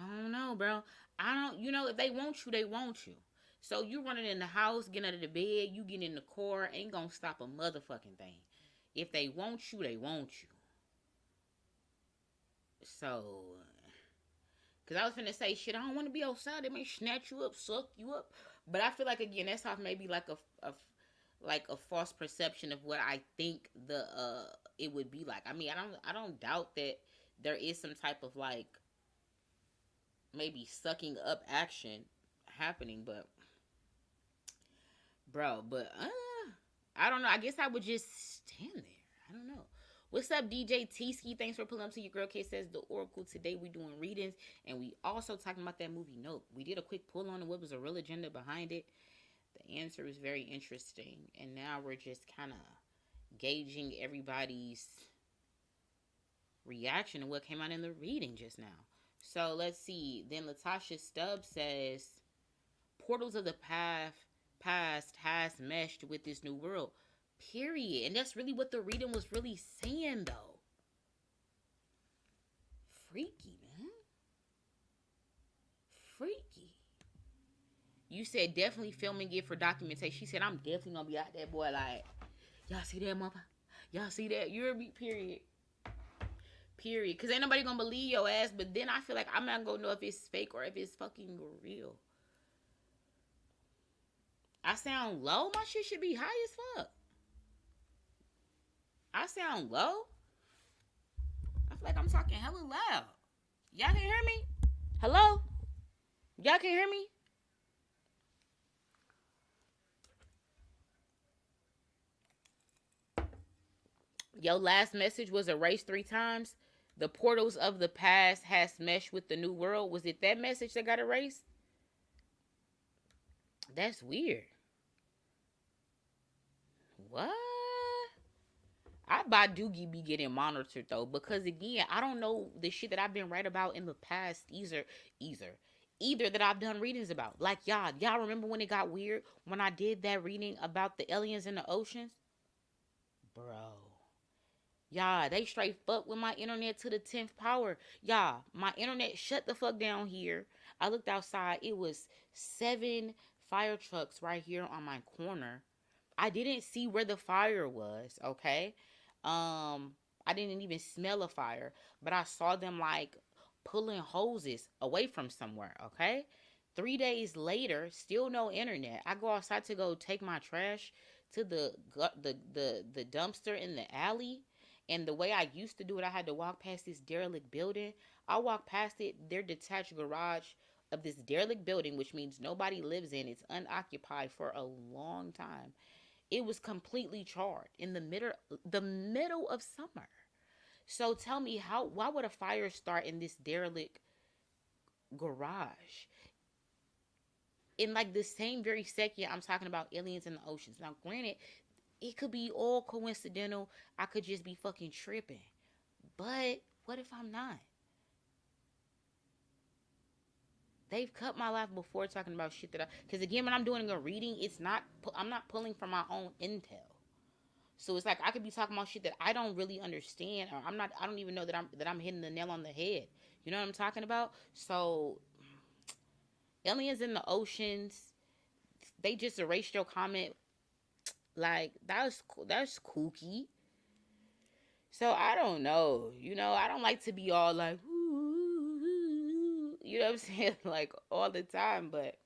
I don't know, bro. I don't. If they want you, they want you. So you running in the house, getting out of the bed, you getting in the car, ain't gonna stop a motherfucking thing. If they want you, they want you. So, cause I was finna say shit. I don't want to be outside. They may snatch you up, suck you up. But I feel like again, that's off maybe like a false perception of what I think the it would be like. I mean, I don't doubt that there is some type of like maybe sucking up action happening, but bro, I don't know. I guess I would just stand there. I don't know. What's up, DJ T-Ski? Thanks for pulling up to your girl. K says the Oracle. Today we doing readings, and we also talking about that movie Nope. We did a quick pull on what was the real agenda behind it. The answer was very interesting, and now we're just kind of gauging everybody's reaction to what came out in the reading just now. So let's see. Then Latasha Stubbs says, "Portals of the past has meshed with this new world." Period. And that's really what the reading was really saying, though. Freaky, man. Freaky. You said definitely filming it for documentation. She said, I'm definitely gonna be out there, boy, like, y'all see that, mother? Y'all see that? You're me, period. Period. Because ain't nobody gonna believe your ass, but then I feel like I'm not gonna know if it's fake or if it's fucking real. I sound low? My shit should be high as fuck. I sound low? I feel like I'm talking hella loud. Y'all can hear me? Hello? Y'all can hear me? Your last message was erased 3 times. The portals of the past has meshed with the new world. Was it that message that got erased? That's weird. What? I by Doogie be getting monitored though, because again, I don't know the shit that I've been right about in the past either that I've done readings about. Like y'all remember when it got weird when I did that reading about the aliens in the oceans? Bro. Y'all, they straight fuck with my internet to the 10th power. Y'all, my internet shut the fuck down here. I looked outside. It was 7 fire trucks right here on my corner. I didn't see where the fire was, okay? I didn't even smell a fire, but I saw them like pulling hoses away from somewhere, okay? 3 days later, still no internet. I go outside to go take my trash to the dumpster in the alley. And the way I used to do it, I had to walk past this derelict building. I walked past it, their detached garage of this derelict building, which means nobody lives in. It's unoccupied for a long time. It was completely charred in the middle of summer. So tell me why would a fire start in this derelict garage? In like the same very second I'm talking about aliens in the oceans. Now granted, it could be all coincidental. I could just be fucking tripping. But what if I'm not? They've cut my life before talking about shit that because again when I'm doing a reading, I'm not pulling from my own intel. So it's like I could be talking about shit that I don't really understand, or I don't even know that I'm hitting the nail on the head. You know what I'm talking about? So aliens in the oceans, they just erased your comment. Like that's kooky. So I don't know. I don't like to be all like, you know what I'm saying, like all the time. But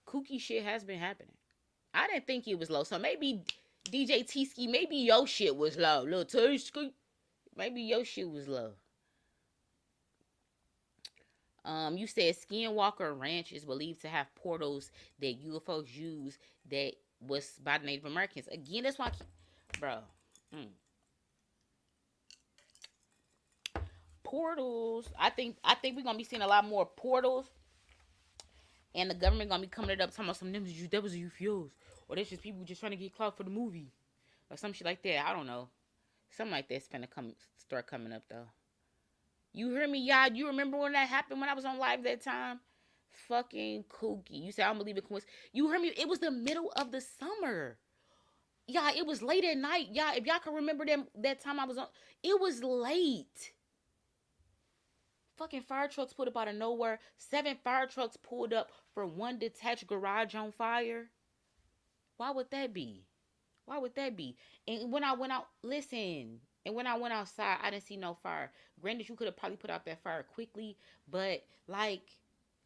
kooky shit has been happening. I didn't think it was low, so maybe DJ T Ski, maybe your shit was low. Little T Ski, maybe your shit was low. You said Skinwalker Ranch is believed to have portals that UFOs use that was by the Native Americans. Again, that's why, bro. Portals. I think we're gonna be seeing a lot more portals, and the government gonna be coming up talking about some that was UFOs, or that's just people just trying to get clout for the movie, or some shit like that. I don't know. Something like that's finna start coming up though. You hear me, y'all? You remember when that happened when I was on live that time? Fucking kooky. You say I don't believe in coincidence. You heard me? It was the middle of the summer. Yeah, it was late at night. Yeah, if y'all can remember that time I was on, it was late. Fucking fire trucks pulled up out of nowhere. 7 fire trucks pulled up for one detached garage on fire. Why would that be? Why would that be? And when I went out, listen. And when I went outside, I didn't see no fire. Granted, you could have probably put out that fire quickly, but like,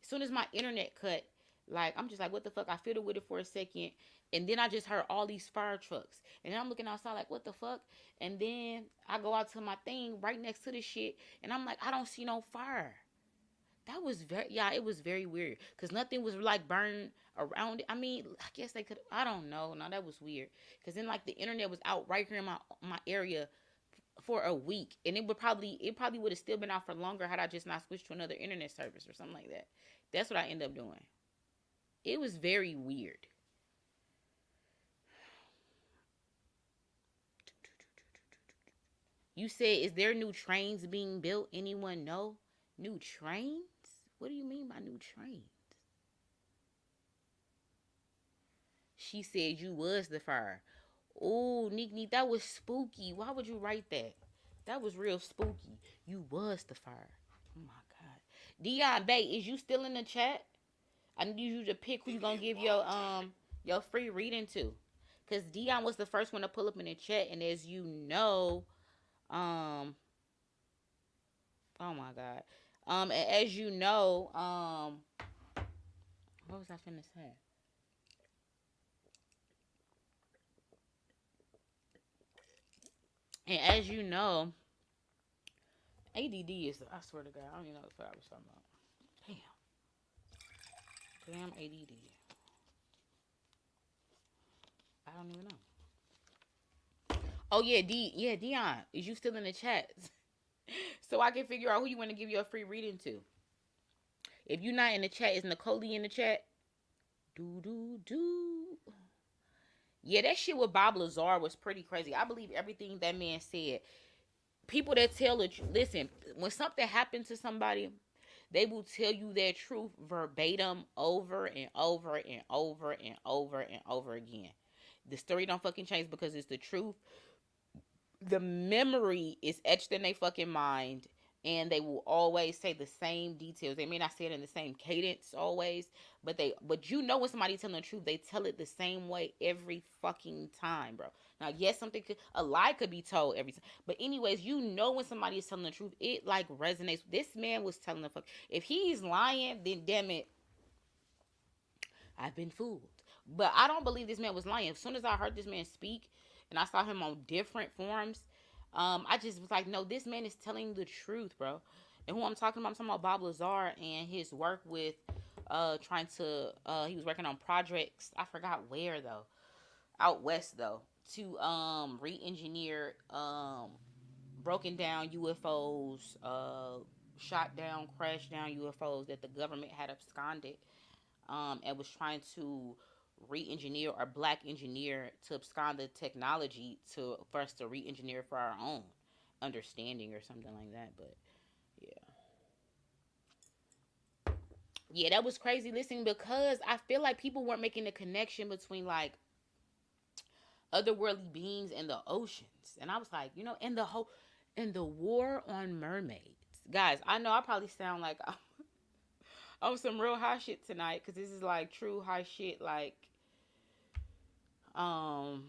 as soon as my internet cut, like, I'm just like, what the fuck? I fiddled with it for a second, and then I just heard all these fire trucks, and then I'm looking outside like, what the fuck? And then I go out to my thing right next to the shit, and I'm like, I don't see no fire. That was it was very weird because nothing was like burned around it. I mean, I guess they could, I don't know. No, that was weird because then like the internet was out right here in my area for a week, and it probably would have still been out for longer had I just not switched to another internet service or something like that. That's what I ended up doing. It was very weird. You said, is there new trains being built? Anyone know? New trains? What do you mean by new trains? She said you was the fire. Oh, Neek, that was spooky. Why would you write that? That was real spooky. You was the fire. Oh my God. Dion Bay, is you still in the chat? I need you to pick who you gonna give your free reading to. Cause Dion was the first one to pull up in the chat, and as you know, oh my God. As you know, what was I finna say? And as you know, ADD is, I swear to God, I don't even know what I was talking about. Damn ADD. I don't even know. Oh yeah, Dion, is you still in the chat? So I can figure out who you want to give you a free reading to. If you're not in the chat, is Nicole in the chat? Do. Yeah, that shit with Bob Lazar was pretty crazy. I believe everything that man said. People that tell the truth, listen, when something happened to somebody, they will tell you their truth verbatim over and over and over and over and over again. The story don't fucking change because it's the truth. The memory is etched in their fucking mind, and they will always say the same details. They may not say it in the same cadence always, but you know when somebody's telling the truth, they tell it the same way every fucking time, bro. Now, yes, a lie could be told every time, but anyways, you know when somebody is telling the truth, it like resonates. This man was telling the fuck. If he's lying, then damn it, I've been fooled. But I don't believe this man was lying. As soon as I heard this man speak and I saw him on different forums, I just was like, no, this man is telling the truth, bro. And who I'm talking about Bob Lazar and his work with he was working on projects. I forgot where though. Out west though. To re-engineer broken down UFOs, shot down, crashed down UFOs that the government had absconded and was trying to re-engineer or black engineer to abscond the technology for us to re-engineer for our own understanding or something like that. But yeah, that was crazy listening because I feel like people weren't making the connection between like otherworldly beings and the oceans, and I was like, and the war on mermaids. Guys, I know I probably sound like I'm some real high shit tonight because this is like true high shit, like um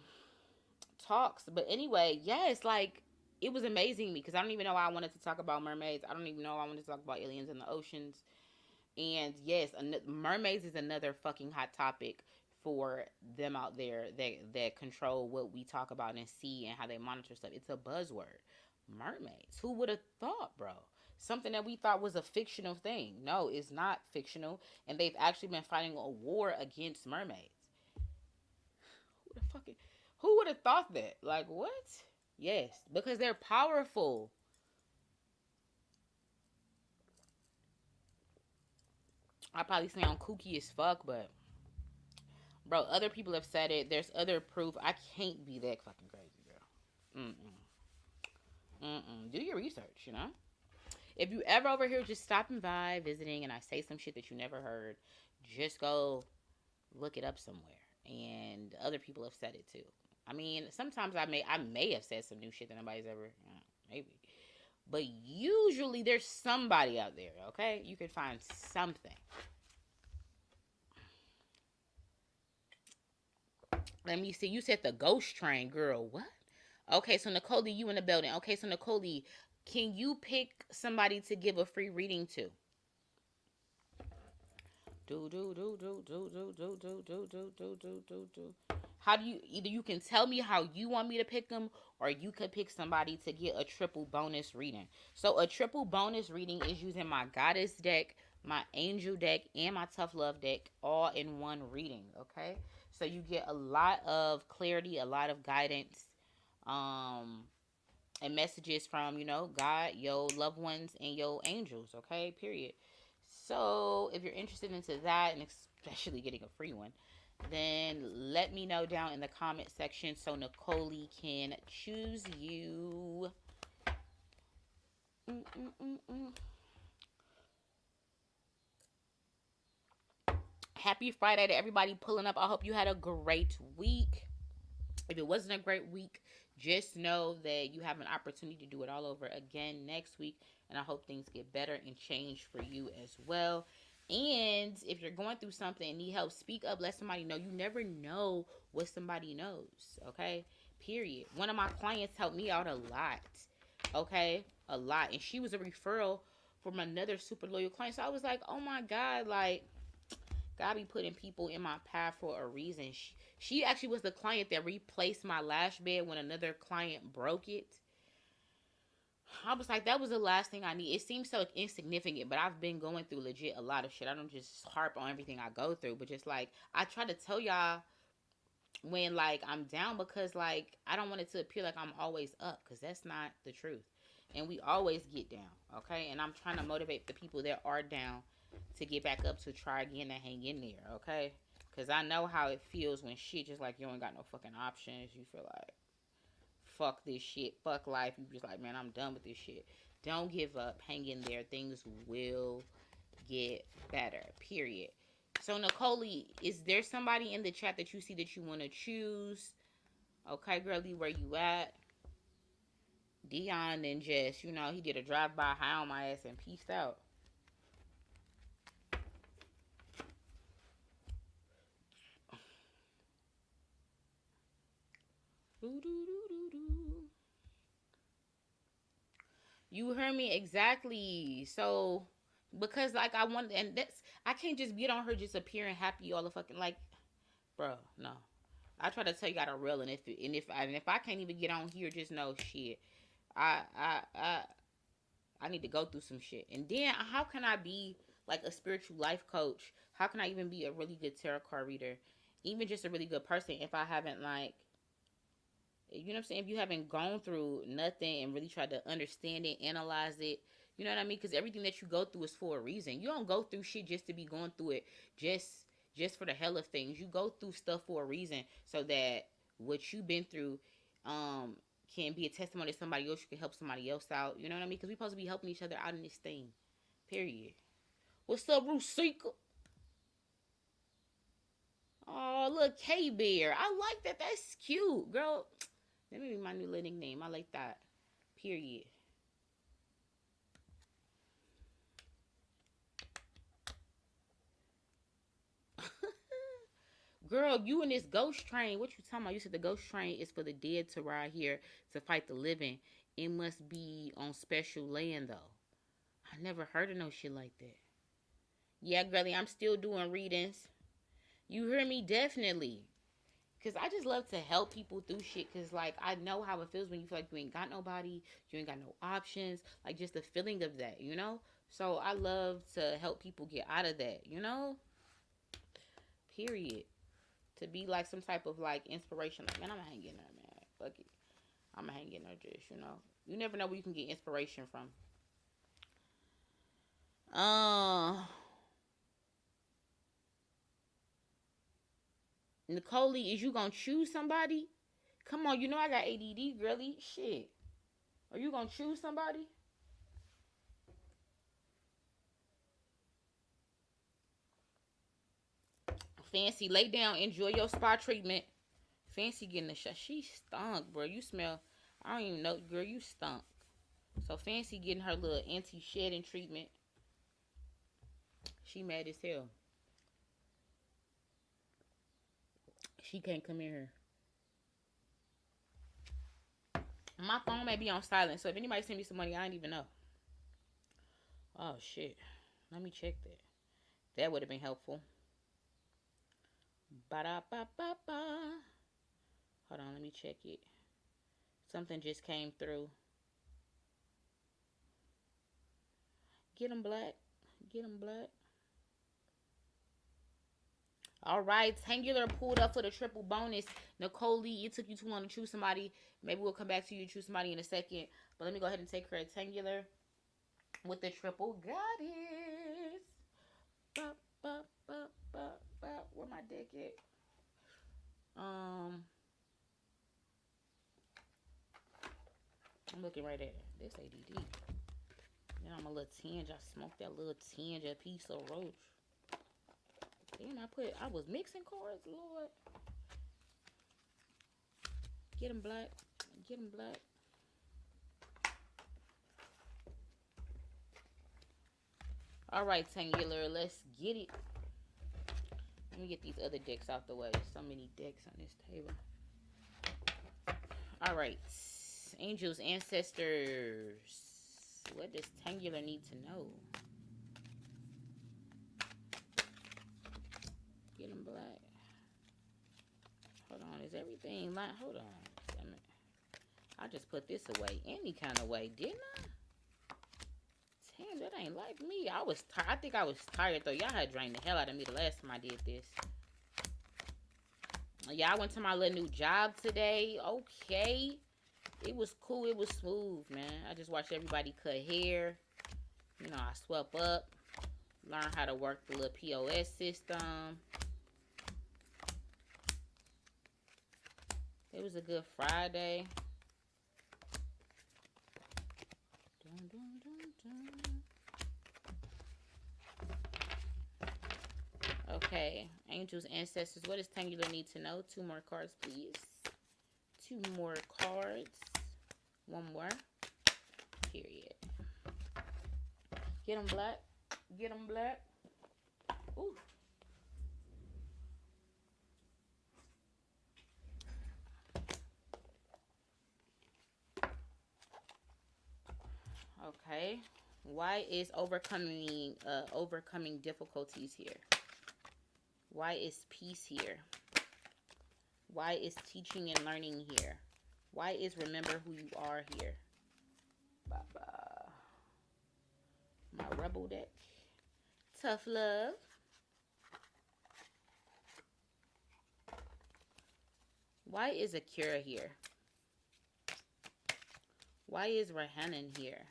talks. But anyway, yes, like it was amazing because I don't even know why I wanted to talk about mermaids. I don't even know why I wanted to talk about aliens in the oceans. And yes, mermaids is another fucking hot topic for them out there that control what we talk about and see and how they monitor stuff. It's a buzzword. Mermaids. Who would have thought, bro? Something that we thought was a fictional thing. No, it's not fictional. And they've actually been fighting a war against mermaids. Who would have thought that? Like, what? Yes, because they're powerful. I probably sound kooky as fuck, but bro, other people have said it. There's other proof. I can't be that fucking crazy, girl. Mm-mm. Do your research, you know? If you ever over here just stopping by, visiting, and I say some shit that you never heard, just go look it up somewhere. And other people have said it too. I mean, sometimes I may have said some new shit that nobody's ever, maybe. But usually there's somebody out there, okay? You can find something. Let me see. You said the ghost train, girl. What? Okay, so Nicole, you in the building. Okay, so Nicole, can you pick somebody to give a free reading to? How do you, either you can tell me how you want me to pick them, or you could pick somebody to get a triple bonus reading. So a triple bonus reading is using my goddess deck, my angel deck, and my tough love deck all in one reading. Okay, so you get a lot of clarity, a lot of guidance, um, and messages from, God, your loved ones, and your angels. Okay, period. So if you're interested into that, and especially getting a free one, then let me know down in the comment section so Nicole can choose you. Happy Friday to everybody pulling up. I hope you had a great week. If it wasn't a great week, just know that you have an opportunity to do it all over again next week. And I hope things get better and change for you as well. And if you're going through something and need help, speak up. Let somebody know. You never know what somebody knows. Okay? Period. One of my clients helped me out a lot. Okay? A lot. And she was a referral from another super loyal client. So I was like, oh my God, like, God be putting people in my path for a reason. She actually was the client that replaced my lash bed when another client broke it. I was like, that was the last thing I need. It seems so insignificant, but I've been going through legit a lot of shit. I don't just harp on everything I go through, but just like, I try to tell y'all when like I'm down, because like I don't want it to appear like I'm always up, because that's not the truth. And we always get down, okay? And I'm trying to motivate the people that are down to get back up, to try again and hang in there, okay? Because I know how it feels when shit just like you ain't got no fucking options. You feel like, fuck this shit, fuck life. You just like, man, I'm done with this shit. Don't give up. Hang in there. Things will get better, period. So, Nicole, is there somebody in the chat that you see that you want to choose? Okay, girlie, where you at? Dion and Jess, he did a drive-by high on my ass and peaced out. You heard me exactly. So, because like I want, and I can't just get on her just appearing happy all the fucking like, bro. No, I try to tell you got a real, and if I can't even get on here, just know shit. I I I I need to go through some shit, and then how can I be like a spiritual life coach? How can I even be a really good tarot card reader, even just a really good person, if I haven't like, you know what I'm saying? If you haven't gone through nothing and really tried to understand it, analyze it, you know what I mean? Because everything that you go through is for a reason. You don't go through shit just to be going through it, just for the hell of things. You go through stuff for a reason, so that what you've been through can be a testimony to somebody else. You can help somebody else out. You know what I mean? Because we're supposed to be helping each other out in this thing. Period. What's up, Rusika? Oh, look, K-Bear. I like that. That's cute, girl. That may be my new little nickname. I like that. Period. Girl, you in this ghost train. What you talking about? You said the ghost train is for the dead to ride here to fight the living. It must be on special land, though. I never heard of no shit like that. Yeah, girlie, I'm still doing readings. You hear me? Definitely. Because I just love to help people through shit. Because, like, I know how it feels when you feel like you ain't got nobody. You ain't got no options. Like, just the feeling of that, you know? So, I love to help people get out of that, you know? Period. To be, like, some type of, like, inspiration. Like, man, I'm going to hang in there, man. Fuck it. I'm going to hang in there just, you know? You never know where you can get inspiration from. Nicole, is you going to choose somebody? Come on, you know I got ADD, girlie. Shit. Are you gonna choose somebody? Fancy, lay down. Enjoy your spa treatment. Fancy getting a shot. She stunk, bro. You smell. I don't even know, girl. You stunk. So Fancy getting her little anti-shedding treatment. She mad as hell. She can't come in here. My phone may be on silent, so if anybody send me some money, I don't even know. Oh shit. Let me check that. That would have been helpful. Ba-da-ba-ba-ba. Hold on, let me check it. Something just came through. Get them black. Get them black. All right, Tangular pulled up for the triple bonus. Nicole Lee, it took you too long to choose somebody. Maybe we'll come back to you and choose somebody in a second. But let me go ahead and take her at Tangular with the triple goddess. Bop, bop, bop, bop, bop. Where my deck at? I'm looking right at it. This ADD. Now I'm a little tinge. I smoked that little tinge, a piece of roach. Damn, I was mixing cards, Lord. Get him black. Get him black. All right, Tangular, let's get it. Let me get these other decks out the way. So many decks on this table. All right. Angels, ancestors. What does Tangular need to know? Get him black. Hold on. Is everything like... Hold on. Damn it. I just put this away any kind of way, didn't I? Damn, that ain't like me. I think I was tired, though. Y'all had drained the hell out of me the last time I did this. Yeah, I went to my little new job today. Okay. It was cool. It was smooth, man. I just watched everybody cut hair. You know, I swept up. Learn how to work the little POS system. It was a good Friday. Dun, dun, dun, dun. Okay. Angels, ancestors. What does Tangular need to know? 2 more cards, please. 2 more cards. 1 more. Period. Get them black. Get them black. Ooh. Okay. Why is overcoming difficulties here? Why is peace here? Why is teaching and learning here? Why is remember who you are here? Bye-bye. My rebel deck. Tough love. Why is Akira here? Why is Rahanan here?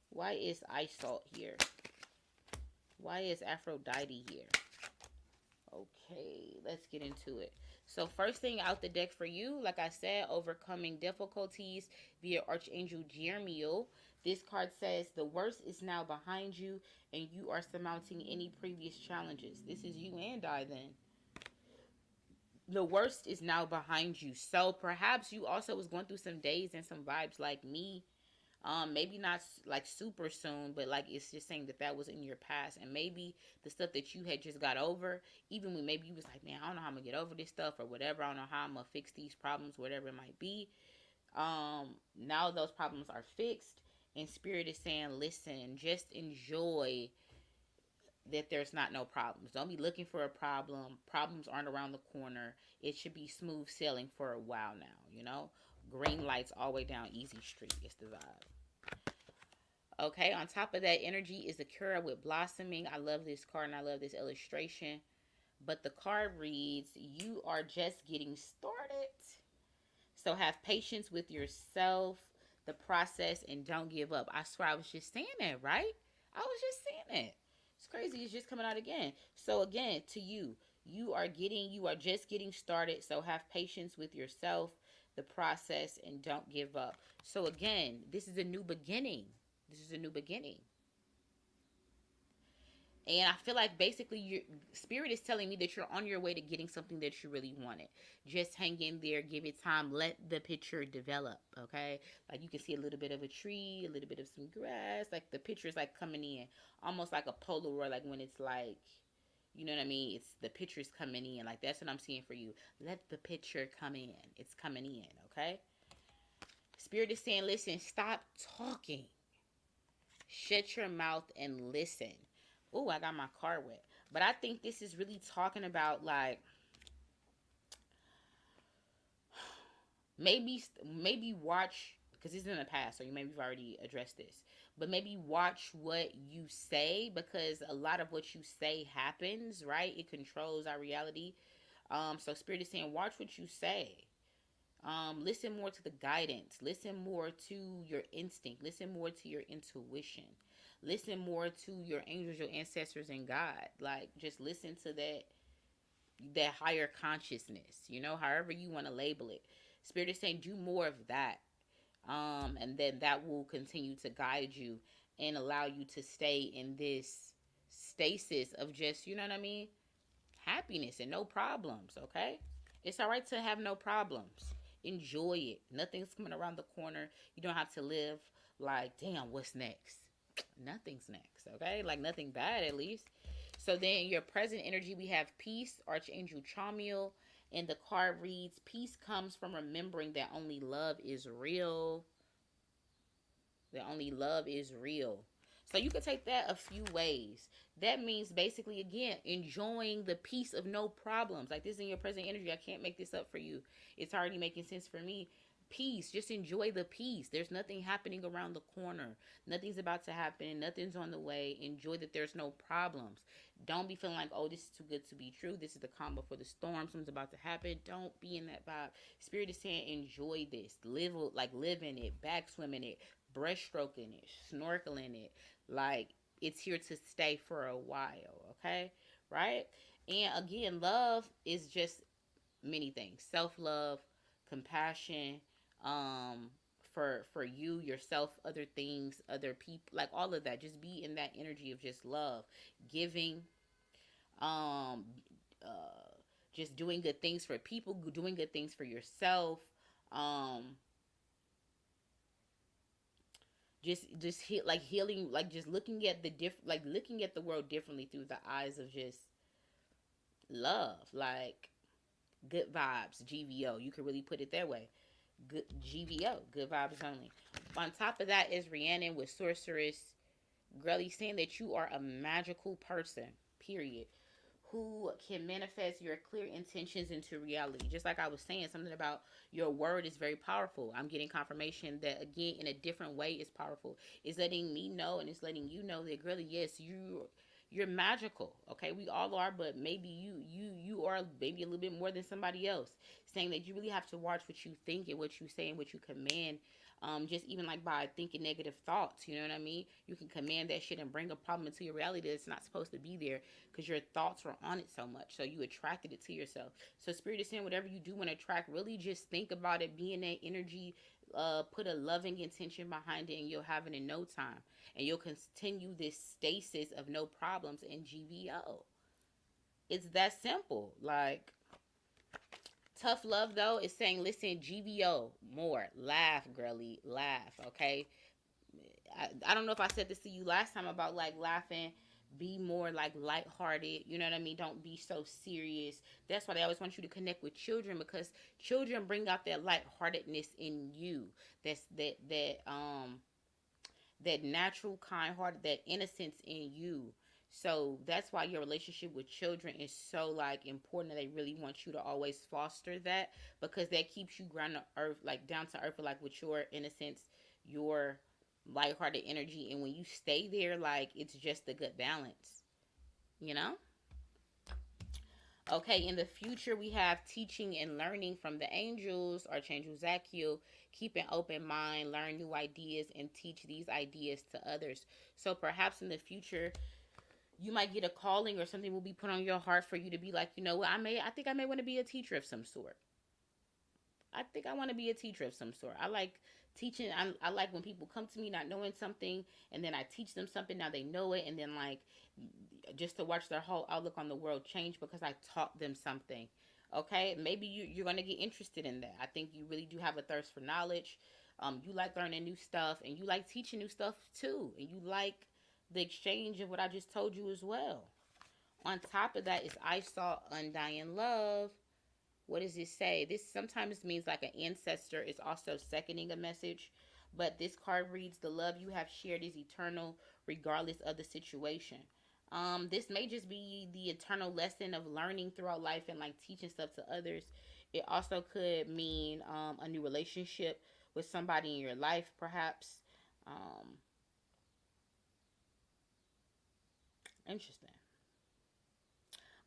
Why is Isalt here? Why is Aphrodite here? Okay, let's get into it. So first thing out the deck for you, like I said, overcoming difficulties via Archangel Jeremiel. This card says the worst is now behind you and you are surmounting any previous challenges. This is you and I then. The worst is now behind you. So perhaps you also was going through some days and some vibes like me. Maybe not like super soon, but like it's just saying that was in your past, and maybe the stuff that you had just got over, even when maybe you was like, man, I don't know how I'm gonna get over this stuff or whatever. I don't know how I'm gonna fix these problems, whatever it might be. Now those problems are fixed, and Spirit is saying, listen, just enjoy that there's not no problems. Don't be looking for a problem. Problems aren't around the corner. It should be smooth sailing for a while now, you know? Green lights all the way down Easy Street. It's the vibe. Okay, on top of that energy is Akira with blossoming. I love this card and I love this illustration. But the card reads, you are just getting started. So have patience with yourself, the process, and don't give up. I swear I was just saying that, right? I was just saying that. It's crazy. It's just coming out again. So again, to you, you are just getting started. So have patience with yourself. the process and don't give up. So again, this is a new beginning. This is a new beginning. And I feel like basically your spirit is telling me that you're on your way to getting something that you really wanted. Just hang in there, give it time, let the picture develop, okay? Like you can see a little bit of a tree, a little bit of some grass, like the picture is like coming in, almost like a Polaroid, like when it's like, you know what I mean? It's the picture's coming in. Like that's what I'm seeing for you. Let the picture come in. It's coming in, okay? Spirit is saying, listen, stop talking. Shut your mouth and listen. Oh, I got my car wet. But I think this is really talking about like maybe watch, because this is in the past, so you maybe have already addressed this. But maybe watch what you say, because a lot of what you say happens, right? It controls our reality. So Spirit is saying, watch what you say. Listen more to the guidance. Listen more to your instinct. Listen more to your intuition. Listen more to your angels, your ancestors, and God. Like, just listen to that higher consciousness. You know, however you want to label it. Spirit is saying, do more of that. And then that will continue to guide you and allow you to stay in this stasis of just, you know what I mean, happiness and no problems. Okay, it's all right to have no problems. Enjoy it. Nothing's coming around the corner. You don't have to live like, damn, what's next? Nothing's next. Okay, like nothing bad at least. So then your present energy, we have peace, Archangel Chamiel, and the card reads, peace comes from remembering that only love is real. That only love is real. So you could take that a few ways. That means basically, again, enjoying the peace of no problems. Like this in your present energy. I can't make this up for you. It's already making sense for me. Peace. Just enjoy the peace. There's nothing happening around the corner. Nothing's about to happen. Nothing's on the way. Enjoy that there's no problems. Don't be feeling like, oh, this is too good to be true. This is the calm before the storm. Something's about to happen. Don't be in that vibe. Spirit is saying, enjoy this. Live in it. Back swim in it. Breaststroking it. Snorkeling it. Like, it's here to stay for a while. Okay? Right? And again, love is just many things. Self-love, compassion, for you, yourself, other things, other people, like all of that. Just be in that energy of just love, giving, um just doing good things for people, doing good things for yourself, um like healing, like just looking at looking at the world differently through the eyes of just love, like good vibes, GVO. You could really put it that way. Good GVO, good vibes only. On top of that is Rhiannon with Sorceress Grelly, saying that you are a magical person, period, who can manifest your clear intentions into reality. Just like I was saying, something about your word is very powerful. I'm getting confirmation that, again, in a different way, is powerful. It's letting me know, and it's letting you know that, Grelly, yes, you're magical. Okay, we all are, but maybe you are maybe a little bit more than somebody else. Saying that you really have to watch what you think and what you say and what you command. Just even like by thinking negative thoughts, you know what I mean? You can command that shit and bring a problem into your reality that's not supposed to be there, because your thoughts were on it so much. So you attracted it to yourself. So Spirit is saying, whatever you do want to attract, really just think about it, be in that energy, put a loving intention behind it, and you'll have it in no time. And you'll continue this stasis of no problems in GVO. It's that simple. Like, tough love, though, is saying, listen, GVO, more. Laugh, girly. Laugh, okay? I don't know if I said this to you last time about, like, laughing. Be more, like, lighthearted. You know what I mean? Don't be so serious. That's why they always want you to connect with children, because children bring out that lightheartedness in you. That natural, kind-hearted, that innocence in you. So that's why your relationship with children is so, like, important. They really want you to always foster that, because that keeps you grounded to earth, like down to earth, like with your innocence, your lighthearted energy. And when you stay there, like, it's just a good balance, you know? Okay, in the future, we have teaching and learning from the angels, Archangel Zachiel. Keep an open mind, learn new ideas, and teach these ideas to others. So perhaps in the future, you might get a calling, or something will be put on your heart for you to be like, you know what, I think I may want to be a teacher of some sort. I think I want to be a teacher of some sort. I like teaching. I like when people come to me not knowing something, and then I teach them something. Now they know it, and then like just to watch their whole outlook on the world change because I taught them something. Okay, maybe you're gonna get interested in that. I think you really do have a thirst for knowledge. You like learning new stuff, and you like teaching new stuff too, and you like the exchange of what I just told you as well. On top of that is I saw undying love. What does it say? This sometimes means like an ancestor is also seconding a message, but this card reads the love you have shared is eternal regardless of the situation. This may just be the eternal lesson of learning throughout life and like teaching stuff to others. It also could mean a new relationship with somebody in your life, perhaps. Um, Interesting.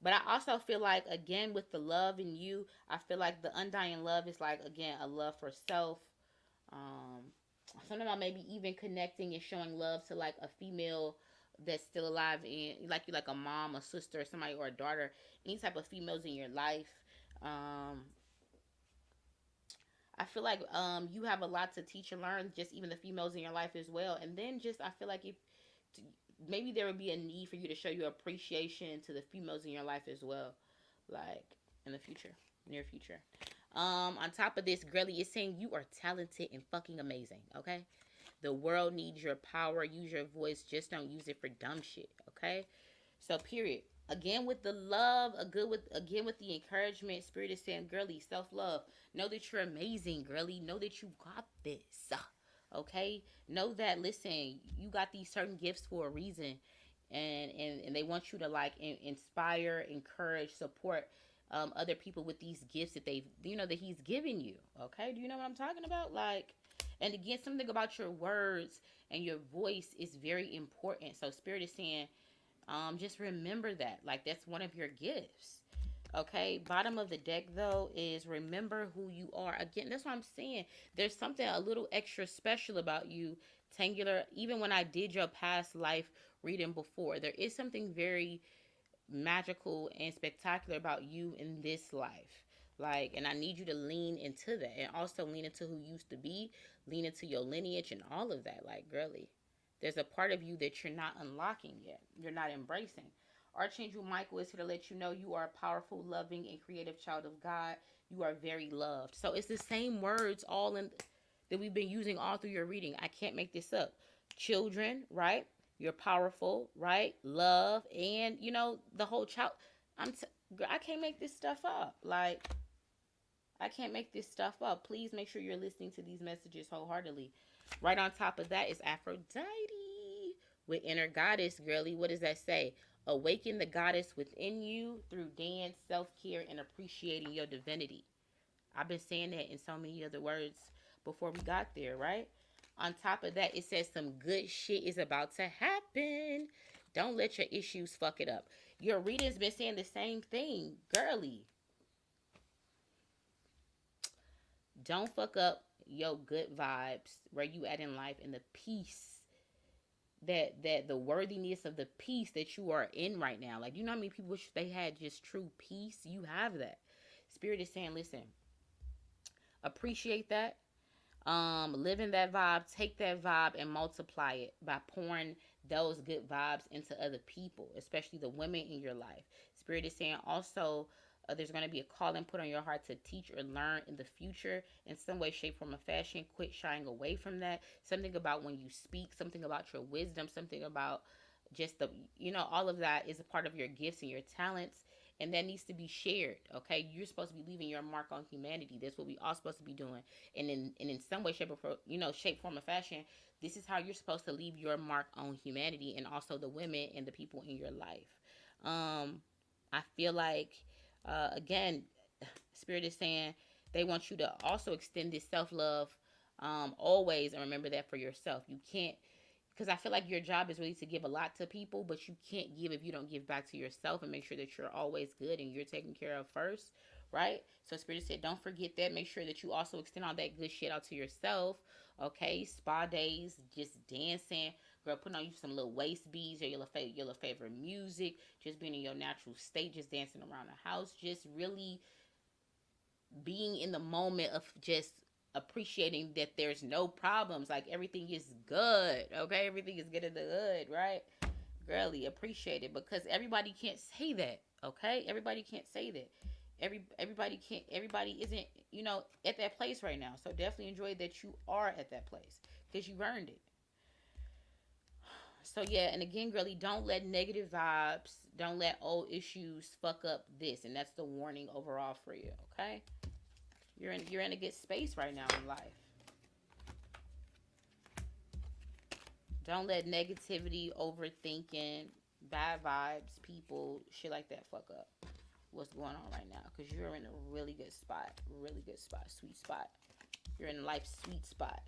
But I also feel like, again, with the love in you, I feel like the undying love is like, again, a love for self. Um, Something about maybe even connecting and showing love to like a female that's still alive, and like you, like a mom, a sister, somebody, or a daughter, any type of females in your life. Um, I feel like you have a lot to teach and learn, just even the females in your life as well. And then just I feel like if maybe there would be a need for you to show your appreciation to the females in your life as well, like in the future, near future. On top of this, girly is saying you are talented and fucking amazing. Okay, the world needs your power. Use your voice. Just don't use it for dumb shit. Okay, so period. Again with the love, a good with again with the encouragement. Spirit is saying, girly, self love. Know that you're amazing, girly. Know that you got this. Okay, know that. Listen, you got these certain gifts for a reason, and they want you to like inspire, encourage, support other people with these gifts that they that he's given you. Okay, do you know what I'm talking about? Like, and again, something about your words and your voice is very important. So Spirit is saying, just remember that. Like, that's one of your gifts. Okay, bottom of the deck though is remember who you are. Again, that's what I'm saying. There's something a little extra special about you, Tangular. Even when I did your past life reading before, there is something very magical and spectacular about you in this life. Like, and I need you to lean into that, and also lean into who you used to be, lean into your lineage and all of that. Like, girly, there's a part of you that you're not unlocking yet, you're not embracing. Archangel Michael is here to let you know you are a powerful, loving, and creative child of God. You are very loved. So it's the same words all in that we've been using all through your reading. I can't make this up. Children, right? You're powerful, right? Love, and the whole child. I can't make this stuff up. Like, I can't make this stuff up. Please make sure you're listening to these messages wholeheartedly. Right on top of that is Aphrodite with inner goddess, girly. What does that say? Awaken the goddess within you through dance, self-care, and appreciating your divinity. I've been saying that in so many other words before we got there, right? On top of that, it says some good shit is about to happen. Don't let your issues fuck it up. Your reading's been saying the same thing, girly. Don't fuck up your good vibes, where you at in life, and the peace that the worthiness of the peace that you are in right now. Like, you know how many people wish they had just true peace? You have that. Spirit is saying, listen, appreciate that. Live in that vibe, take that vibe and multiply it by pouring those good vibes into other people, especially the women in your life. Spirit is saying also, there's going to be a calling put on your heart to teach or learn in the future in some way, shape, form, or fashion. Quit shying away from that. Something about when you speak, something about your wisdom, something about just all of that is a part of your gifts and your talents. And that needs to be shared. Okay, you're supposed to be leaving your mark on humanity. That's what we all supposed to be doing. And in some way, shape, or shape, form, or fashion, this is how you're supposed to leave your mark on humanity, and also the women and the people in your life. I feel like, again, Spirit is saying they want you to also extend this self love, always, and remember that for yourself. You can't, because I feel like your job is really to give a lot to people, but you can't give if you don't give back to yourself, and make sure that you're always good and you're taken care of first, right? So Spirit said, don't forget that. Make sure that you also extend all that good shit out to yourself, okay? Spa days, just dancing, girl, putting on you some little waist beads or your favorite music, just being in your natural state, just dancing around the house, just really being in the moment of just appreciating that there's no problems. Like everything is good. Okay, everything is good in the hood, right? Girly, appreciate it, because everybody can't say that. Okay, everybody can't say that. Everybody can't. Everybody isn't, at that place right now. So definitely enjoy that you are at that place because you've earned it. So yeah, and again, girly, don't let negative vibes, don't let old issues fuck up this, and that's the warning overall for you. Okay, you're in a good space right now in life. Don't let negativity, overthinking, bad vibes, people, shit like that fuck up what's going on right now, because you're in a really good spot, sweet spot. You're in life's sweet spot.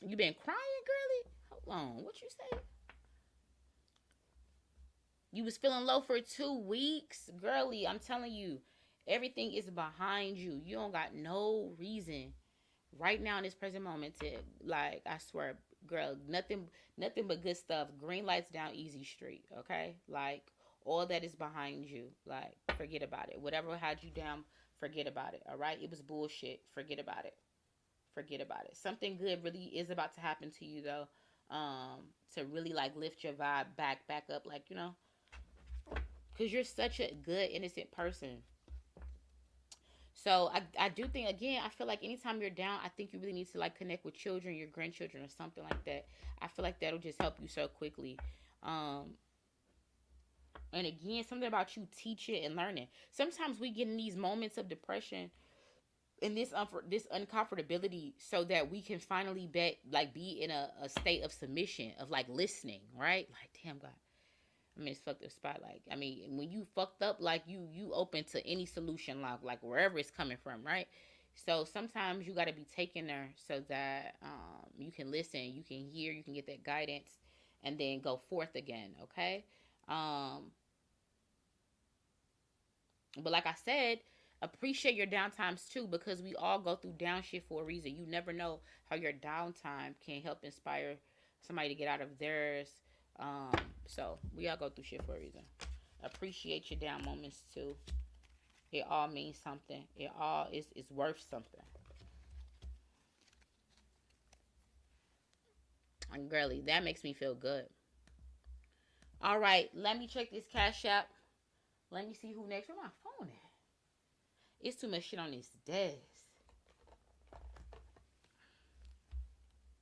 You been crying, girly? Hold on, what you say? You was feeling low for 2 weeks, girly. I'm telling you, everything is behind you. You don't got no reason right now in this present moment to, like, I swear, girl, nothing but good stuff. Green lights down easy street. Okay, like, all that is behind you. Like, forget about it. Whatever had you down, forget about it. All right, it was bullshit. Forget about it. Forget about it. Something good really is about to happen to you, though, to really, like, lift your vibe back up, like, because you're such a good, innocent person. So I do think, again, I feel like anytime you're down, I think you really need to, like, connect with children, your grandchildren, or something like that. I feel like that'll just help you so quickly. Um, and again, something about you teaching and learning. Sometimes we get in these moments of depression and this uncomfortability so that we can finally be in a state of submission, of, like, listening, right? Like, damn, God, I'm in this fucked up spot. Like, I mean, when you fucked up, like, you open to any solution, like wherever it's coming from, right? So sometimes you got to be taken there so that you can listen, you can hear, you can get that guidance, and then go forth again. Okay. Um, but like I said, appreciate your downtimes too, because we all go through down shit for a reason. You never know how your downtime can help inspire somebody to get out of theirs. Um, so we all go through shit for a reason. Appreciate your down moments too. It all means something. It all is worth something. And girly, that makes me feel good. All right, let me check this cash app. Let me see who next. Where my phone at? It's too much shit on this desk.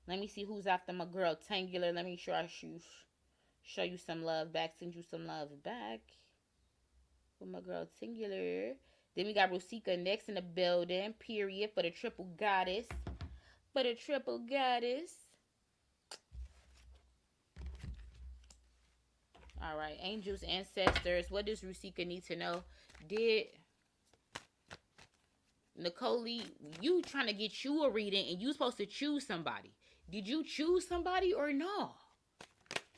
Let me see who's after my girl Tangular. Let me show you some love back. Send you some love back. With my girl Tangular. Then we got Rusika next in the building. Period. For the triple goddess. For the triple goddess. All right. Angels, ancestors. What does Rusika need to know? Did Nicole, you trying to get you a reading and you supposed to choose somebody. Did you choose somebody or no?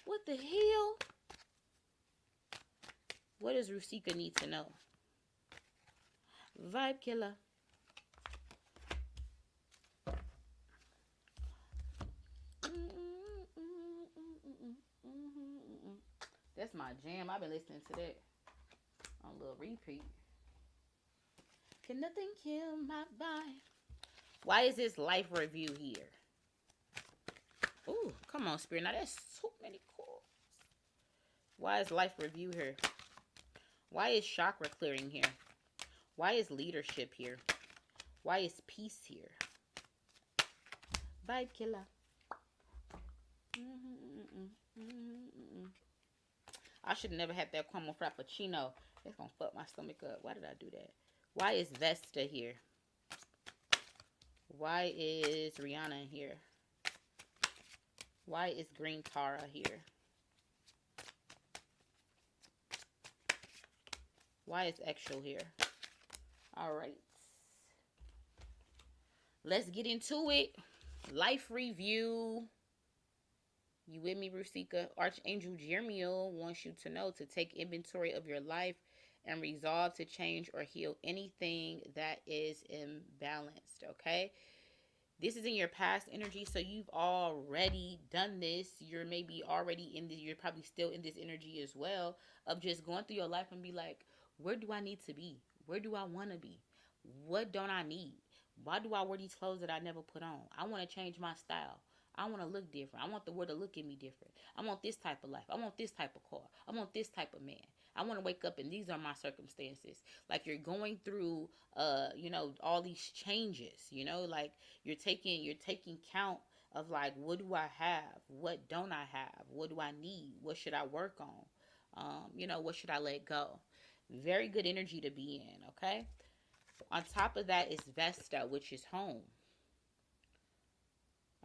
What the hell? What does Rusika need to know? Vibe killer. That's my jam. I've been listening to that on a little repeat. Can nothing kill my vibe? Why is this life review here? Ooh, come on, Spirit. Now there's so many calls. Why is life review here? Why is chakra clearing here? Why is leadership here? Why is peace here? Vibe killer. I should have never had that caramel frappuccino. It's gonna fuck my stomach up. Why did I do that? Why is Vesta here? Why is Rihanna here? Why is Green Tara here? Why is Extra here? All right. Let's get into it. Life review. You with me, Rusika? Archangel Jeremiel wants you to know to take inventory of your life and resolve to change or heal anything that is imbalanced, okay? This is in your past energy, so you've already done this. You're maybe already in this, you're probably still in this energy as well, of just going through your life and be like, where do I need to be? Where do I want to be? What don't I need? Why do I wear these clothes that I never put on? I want to change my style. I want to look different. I want the world to look at me different. I want this type of life. I want this type of car. I want this type of man. I want to wake up and these are my circumstances. Like you're going through all these changes, like you're taking count of like, what do I have? What don't I have? What do I need? What should I work on? What should I let go? Very good energy to be in, okay? On top of that is Vesta, which is home.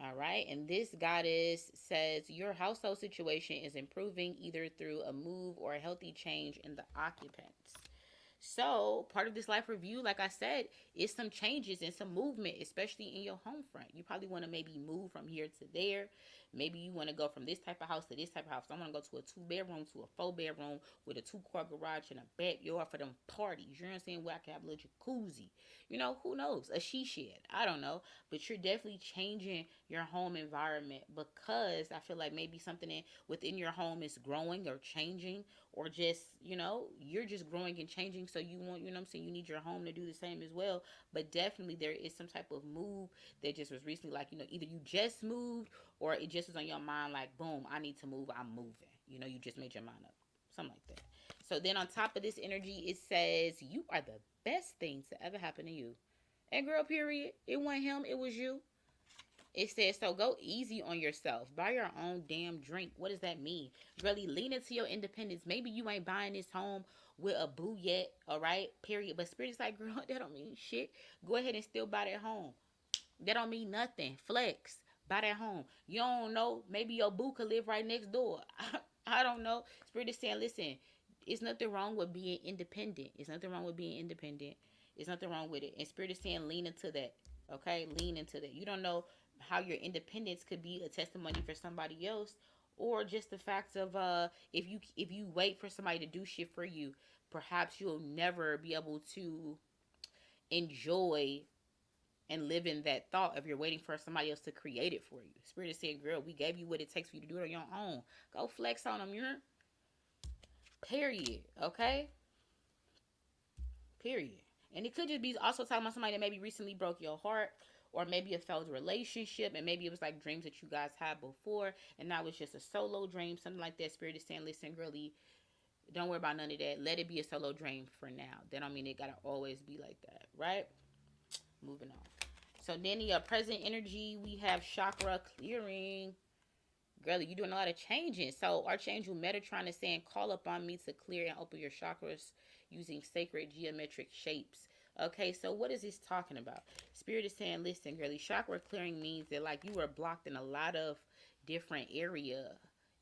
All right. And this goddess says your household situation is improving either through a move or a healthy change in the occupants. So, part of this life review, like I said, is some changes and some movement, especially in your home front. You probably want to maybe move from here to there. Maybe you want to go from this type of house to this type of house. I want to go to a 2-bedroom to a 4-bedroom with a 2-car garage and a backyard for them parties. You know what I'm saying? Where I can have a little jacuzzi. Who knows? A she shed. I don't know. But you're definitely changing your home environment because I feel like maybe something within your home is growing or changing, or just, you're just growing and changing. So you want, you know what I'm saying, you need your home to do the same as well. But definitely there is some type of move that just was recently, like, either you just moved or it just was on your mind, like, boom, I need to move, I'm moving. You just made your mind up. Something like that. So then on top of this energy, it says, you are the best thing to ever happen to you. And girl, period. It wasn't him, it was you. It says, so go easy on yourself. Buy your own damn drink. What does that mean? Really lean into your independence. Maybe you ain't buying this home with a boo yet, all right? Period. But Spirit is like, girl, that don't mean shit. Go ahead and still buy that home. That don't mean nothing. Flex. Buy that home. You don't know. Maybe your boo could live right next door. I don't know. Spirit is saying, listen, it's nothing wrong with being independent. It's nothing wrong with being independent. It's nothing wrong with it. And Spirit is saying, lean into that. Okay? Lean into that. You don't know how your independence could be a testimony for somebody else, or just the fact of if you wait for somebody to do shit for you, perhaps you'll never be able to enjoy and live in that thought if you're waiting for somebody else to create it for you. Spirit is saying, girl, we gave you what it takes for you to do it on your own. Go flex on them, you're period. Okay? Period. And it could just be also talking about somebody that maybe recently broke your heart, or maybe a failed relationship, and maybe it was like dreams that you guys had before, and now it's just a solo dream, something like that. Spirit is saying, listen, girlie, don't worry about none of that. Let it be a solo dream for now. That don't mean it gotta always be like that, right? Moving on. So then the present energy, we have chakra clearing. Girlie, you doing a lot of changing. So Archangel Metatron is saying, call upon me to clear and open your chakras using sacred geometric shapes. Okay, so what is this talking about? Spirit is saying, listen, girlie, chakra clearing means that like you were blocked in a lot of different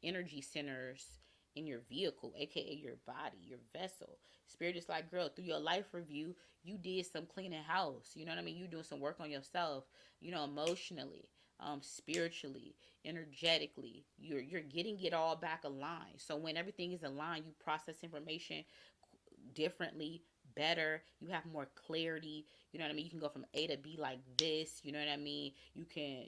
energy centers in your vehicle, aka your body, your vessel. Spirit is like, girl, through your life review, you did some cleaning house. You know what I mean? You doing some work on yourself, emotionally, spiritually, energetically. You're getting it all back aligned. So when everything is aligned, you process information differently, better. You have more clarity. You know what I mean? You can go from A to B like this. You know what I mean? You can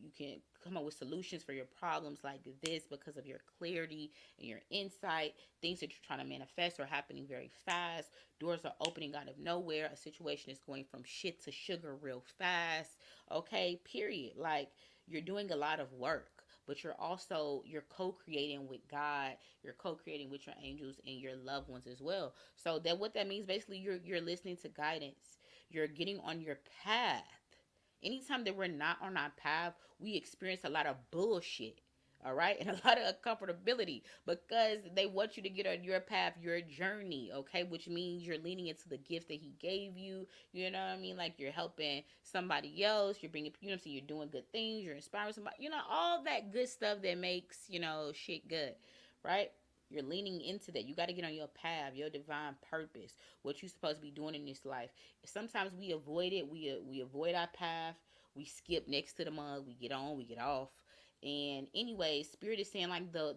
you can come up with solutions for your problems like this because of your clarity and your insight. Things that you're trying to manifest are happening very fast. Doors are opening out of nowhere. A situation is going from shit to sugar real fast. Okay, period. Like, you're doing a lot of work, but you're co-creating with God, you're co-creating with your angels and your loved ones as well. So that what that means, basically, you're listening to guidance, you're getting on your path. Anytime that we're not on our path, we experience a lot of bullshit, all right, and a lot of uncomfortability because they want you to get on your path, your journey, okay, which means you're leaning into the gift that he gave you. You know what I mean? Like, you're helping somebody else, you're bringing, so you're doing good things, you're inspiring somebody, all that good stuff that makes, shit good, right? You're leaning into that. You got to get on your path, your divine purpose, what you're supposed to be doing in this life. Sometimes we avoid it. We avoid our path. We skip next to the mug. We get on, we get off. And anyway, Spirit is saying like the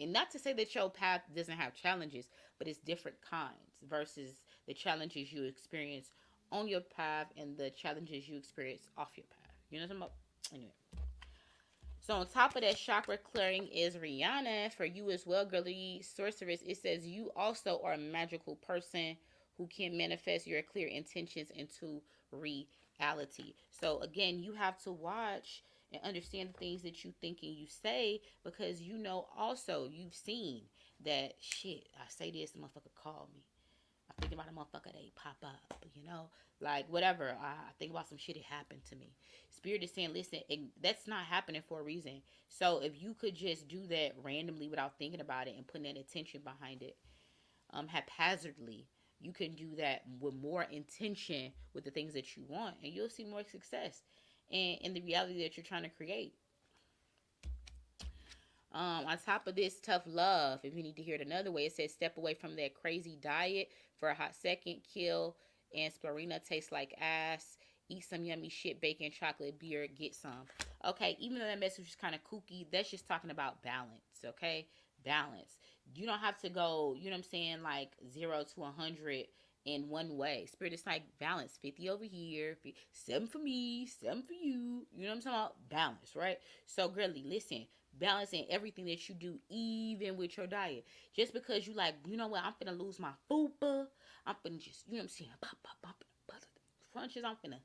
and not to say that your path doesn't have challenges, but it's different kinds versus the challenges you experience on your path and the challenges you experience off your path. You know what I'm talking about? Anyway. So on top of that, chakra clearing is Rihanna for you as well, girly sorceress. It says you also are a magical person who can manifest your clear intentions into reality. So again, you have to watch and understand the things that you think and you say, because you know also you've seen that shit. I say this, the motherfucker call me. I think about a motherfucker, they pop up, you know, like whatever. I think about some shit that happened to me. Spirit is saying, listen, that's not happening for a reason. So if you could just do that randomly without thinking about it and putting that intention behind it, haphazardly, you can do that with more intention with the things that you want, and you'll see more success in the reality that you're trying to create. On top of this, tough love. If you need to hear it another way, it says step away from that crazy diet for a hot second. Kill and spirulina tastes like ass. Eat some yummy shit, bacon, chocolate, beer, get some. Okay, even though that message is kind of kooky, that's just talking about balance, okay? Balance. You don't have to go, you know what I'm saying, like 0 to 100 in one way. Spirit is like balance. 50 over here, 7 for me, 7 for you. You know what I'm talking about? Balance, right? So, girly, listen, balancing everything that you do, even with your diet. Just because you like, you know what, I'm finna lose my fupa. I'm finna just, you know what I'm saying, pop, pop, pop, crunches. I'm finna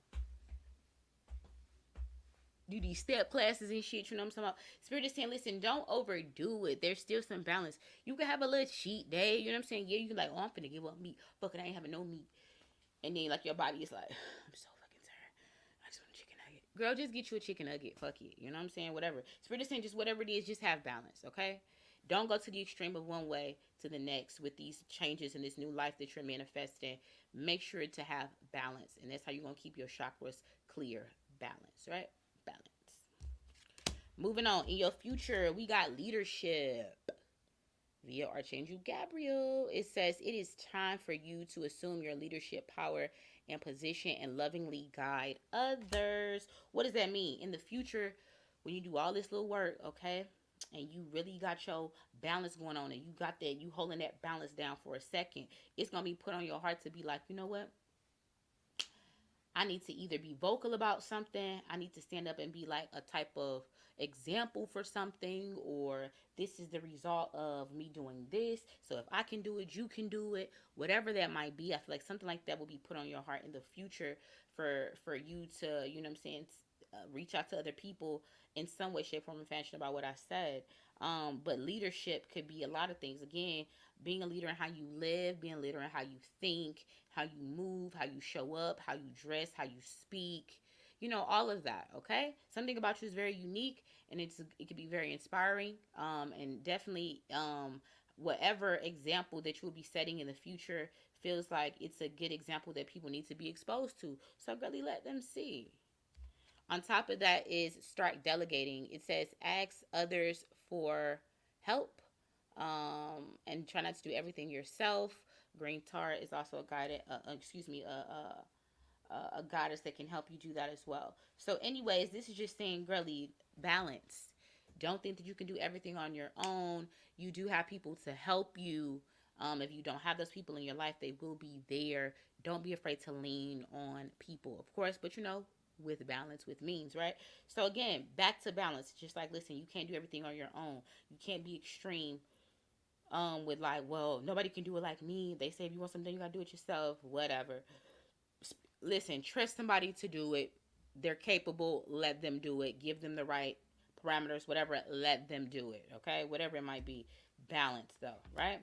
do these step classes and shit, you know what I'm talking about? Spirit is saying, listen, don't overdo it. There's still some balance. You can have a little cheat day, you know what I'm saying? Yeah, you can like, oh, I'm finna give up meat. Fuck it, I ain't having no meat. And then like your body is like, I'm so fucking tired. I just want a chicken nugget. Girl, just get you a chicken nugget. Fuck it. You know what I'm saying? Whatever. Spirit is saying, just whatever it is, just have balance, okay? Don't go to the extreme of one way to the next with these changes in this new life that you're manifesting. Make sure to have balance. And that's how you're going to keep your chakras clear. Balance, right? Balance. Moving on. In your future, we got leadership. Via Archangel Gabriel, it says it is time for you to assume your leadership power and position and lovingly guide others. What does that mean? In the future, when you do all this little work, okay, and you really got your balance going on and you got that, you holding that balance down for a second, it's going to be put on your heart to be like, you know what? I need to either be vocal about something, I need to stand up and be like a type of example for something, or this is the result of me doing this. So if I can do it, you can do it. Whatever that might be, I feel like something like that will be put on your heart in the future for you to, you know what I'm saying, reach out to other people in some way, shape, form, and fashion about what I said. But leadership could be a lot of things. Again, being a leader in how you live, being a leader in how you think, how you move, how you show up, how you dress, how you speak, you know, all of that. Okay, something about you is very unique, and it could be very inspiring. And definitely, whatever example that you will be setting in the future feels like it's a good example that people need to be exposed to. So really let them see. On top of that is start delegating. It says ask others for help, and try not to do everything yourself. Green tar is also a guided, a goddess that can help you do that as well. So, anyways, this is just saying, girly, balance. Don't think that you can do everything on your own. You do have people to help you. If you don't have those people in your life, they will be there. Don't be afraid to lean on people, of course, but you know, with balance, with means, right? So again, back to balance. Just like, listen, you can't do everything on your own. You can't be extreme with like, well, nobody can do it like me. They say if you want something, you gotta do it yourself. Whatever. Listen, trust somebody to do it. They're capable. Let them do it. Give them the right parameters, whatever. Let them do it. Okay, whatever it might be. Balance, though, right?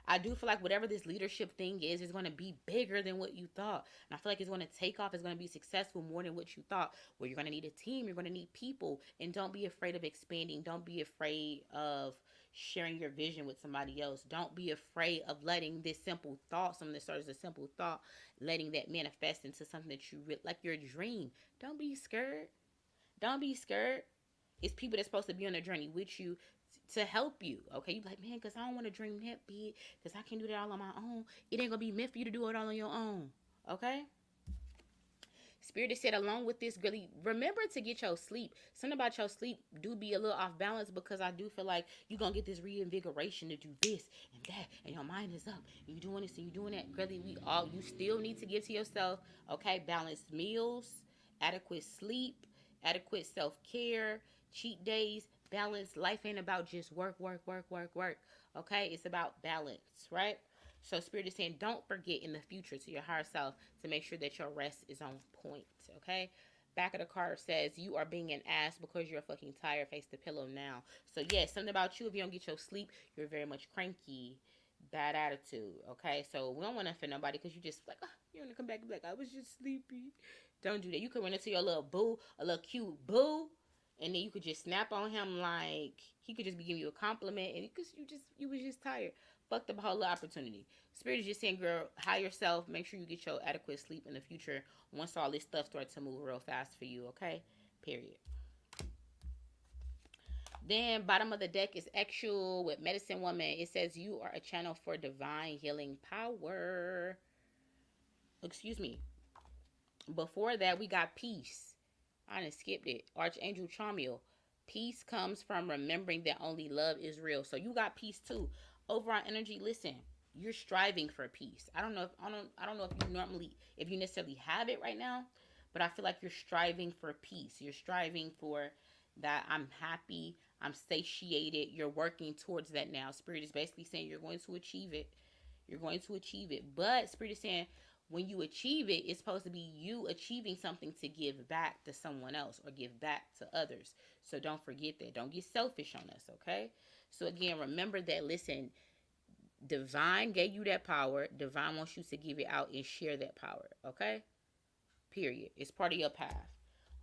I do feel like whatever this leadership thing is going to be bigger than what you thought. And I feel like it's going to take off. It's going to be successful more than what you thought. Where you're going to need a team. You're going to need people. And don't be afraid of expanding. Don't be afraid of sharing your vision with somebody else. Don't be afraid of letting this simple thought, something that starts as a simple thought, letting that manifest into something that you like your dream. Don't be scared. Don't be scared. It's people that's supposed to be on a journey with you to help you. Okay, you be like, man, because I don't want to dream that big, because I can do that all on my own. It ain't gonna be meant for you to do it all on your own. Okay. Spirit has said, along with this, really remember to get your sleep. Something about your sleep do be a little off balance, because I do feel like you're gonna get this reinvigoration to do this and that, and your mind is up. And you doing this and you doing that. Really, you still need to give to yourself. Okay, balanced meals, adequate sleep, adequate self-care. cheat days, balance. Life ain't about just work, work, work, work, work. Okay? It's about balance, right? So Spirit is saying, don't forget in the future to your higher self to make sure that your rest is on point, okay? Back of the card says, you are being an ass because you're fucking tired. Face the pillow now. So, yes, something about you, if you don't get your sleep, you're very much cranky, bad attitude, okay? So, we don't want to offend nobody because you just like, oh, you want to come back and be like, I was just sleepy. Don't do that. You could run into your little boo, a little cute boo, and then you could just snap on him like he could just be giving you a compliment, and because you was just tired. Fucked up a whole opportunity. Spirit is just saying, girl, high yourself. Make sure you get your adequate sleep in the future once all this stuff starts to move real fast for you, okay? Period. Then bottom of the deck is actual with medicine woman. It says you are a channel for divine healing power. Excuse me. Before that, we got peace. I done skipped it. Archangel Chamiel. Peace comes from remembering that only love is real. So you got peace too. Overall energy, listen, you're striving for peace. I don't know if you necessarily have it right now, but I feel like you're striving for peace. You're striving for that. I'm happy. I'm satiated. You're working towards that now. Spirit is basically saying you're going to achieve it. You're going to achieve it. But Spirit is saying when you achieve it, it's supposed to be you achieving something to give back to someone else or give back to others. So don't forget that. Don't get selfish on us, okay? So again, remember that, listen, Divine gave you that power. Divine wants you to give it out and share that power, okay? Period. It's part of your path.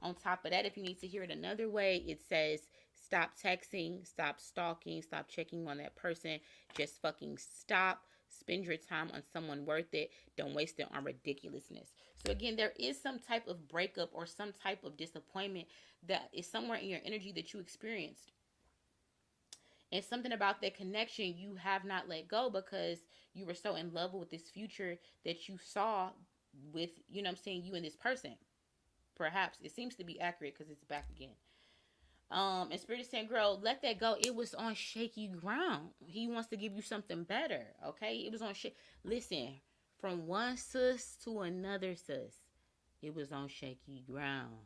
On top of that, if you need to hear it another way, it says stop texting, stop stalking, stop checking on that person. Just fucking stop. Spend your time on someone worth it. Don't waste it on ridiculousness. So again, there is some type of breakup or some type of disappointment that is somewhere in your energy that you experienced. And something about that connection you have not let go because you were so in love with this future that you saw with, you know what I'm saying, you and this person. Perhaps. It seems to be accurate because it's back again. And Spirit is saying, girl, let that go. It was on shaky ground. He wants to give you something better, okay? It was on shit. Listen, from one sus to another sus, it was on shaky ground.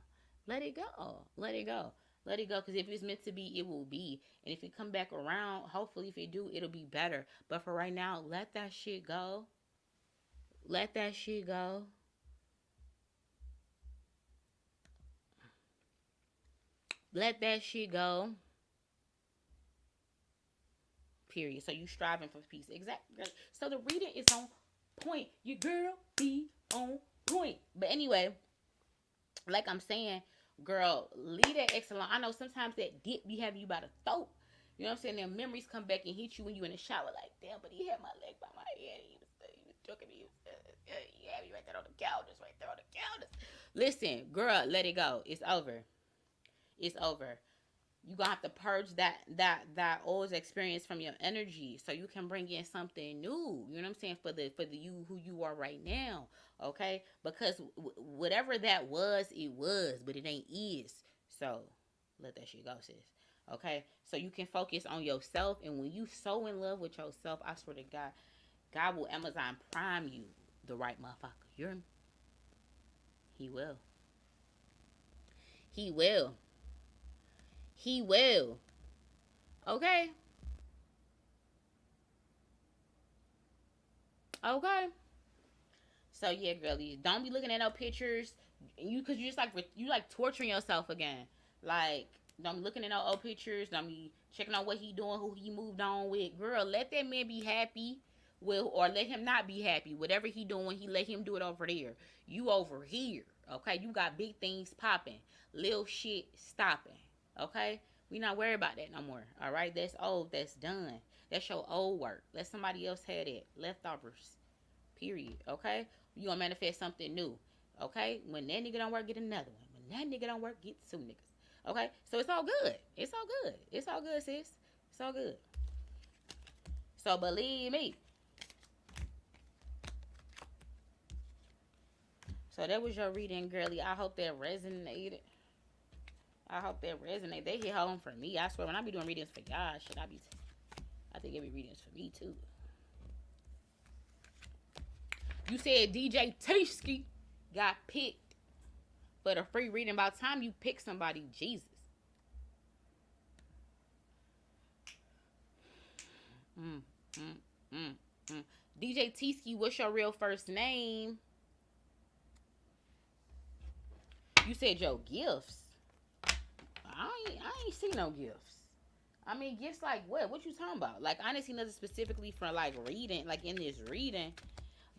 Let it go. Let it go. Let it go, because if it's meant to be, it will be. And if it come back around, hopefully if it do, it'll be better. But for right now, let that shit go. Let that shit go. Let that shit go. Period. So you striving for peace. Exactly. So the reading is on point. Your girl be on point. But anyway, like I'm saying, girl, leave that ex alone. I know sometimes that dip be having you by the throat. You know what I'm saying? Then memories come back and hit you when you in the shower. Like, damn, but he had my leg by my head. He was joking me. He had me right there on the counters. Right there on the counters. Listen, girl, let it go. It's over. It's over. You gonna have to purge that old experience from your energy so you can bring in something new. You know what I'm saying? For the you who you are right now. Okay? Because whatever that was, it was, but it ain't is. So let that shit go, sis. Okay? So you can focus on yourself, and when you so in love with yourself, I swear to God, God will Amazon Prime you the right motherfucker. You hear me? He will. He will. He will. Okay? Okay. So yeah, girlies, don't be looking at no pictures. Cause you just like you like torturing yourself again. Like, don't be looking at no old pictures. Don't be checking out what he doing, who he moved on with. Girl, let that man be happy. Or let him not be happy. Whatever he doing, he let him do it over there. You over here. Okay? You got big things popping. Little shit stopping. Okay? We not worried about that no more. Alright? That's old. That's done. That's your old work. Let somebody else have it. Leftovers. Period. Okay? You gonna manifest something new. Okay? When that nigga don't work, get another one. When that nigga don't work, get two niggas. Okay? So it's all good. It's all good. It's all good, sis. It's all good. So believe me. So that was your reading, girly. I hope that resonated. They hit home for me. I swear, when I be doing readings for y'all, I think it be readings for me too. You said DJ Tishki got picked for the free reading. By the time you pick somebody, Jesus. Mm, mm, mm, mm. DJ T-Ski, what's your real first name? You said your gifts. I ain't see no gifts. I mean, gifts like what? What you talking about? Like, I didn't see nothing specifically for like reading, like in this reading.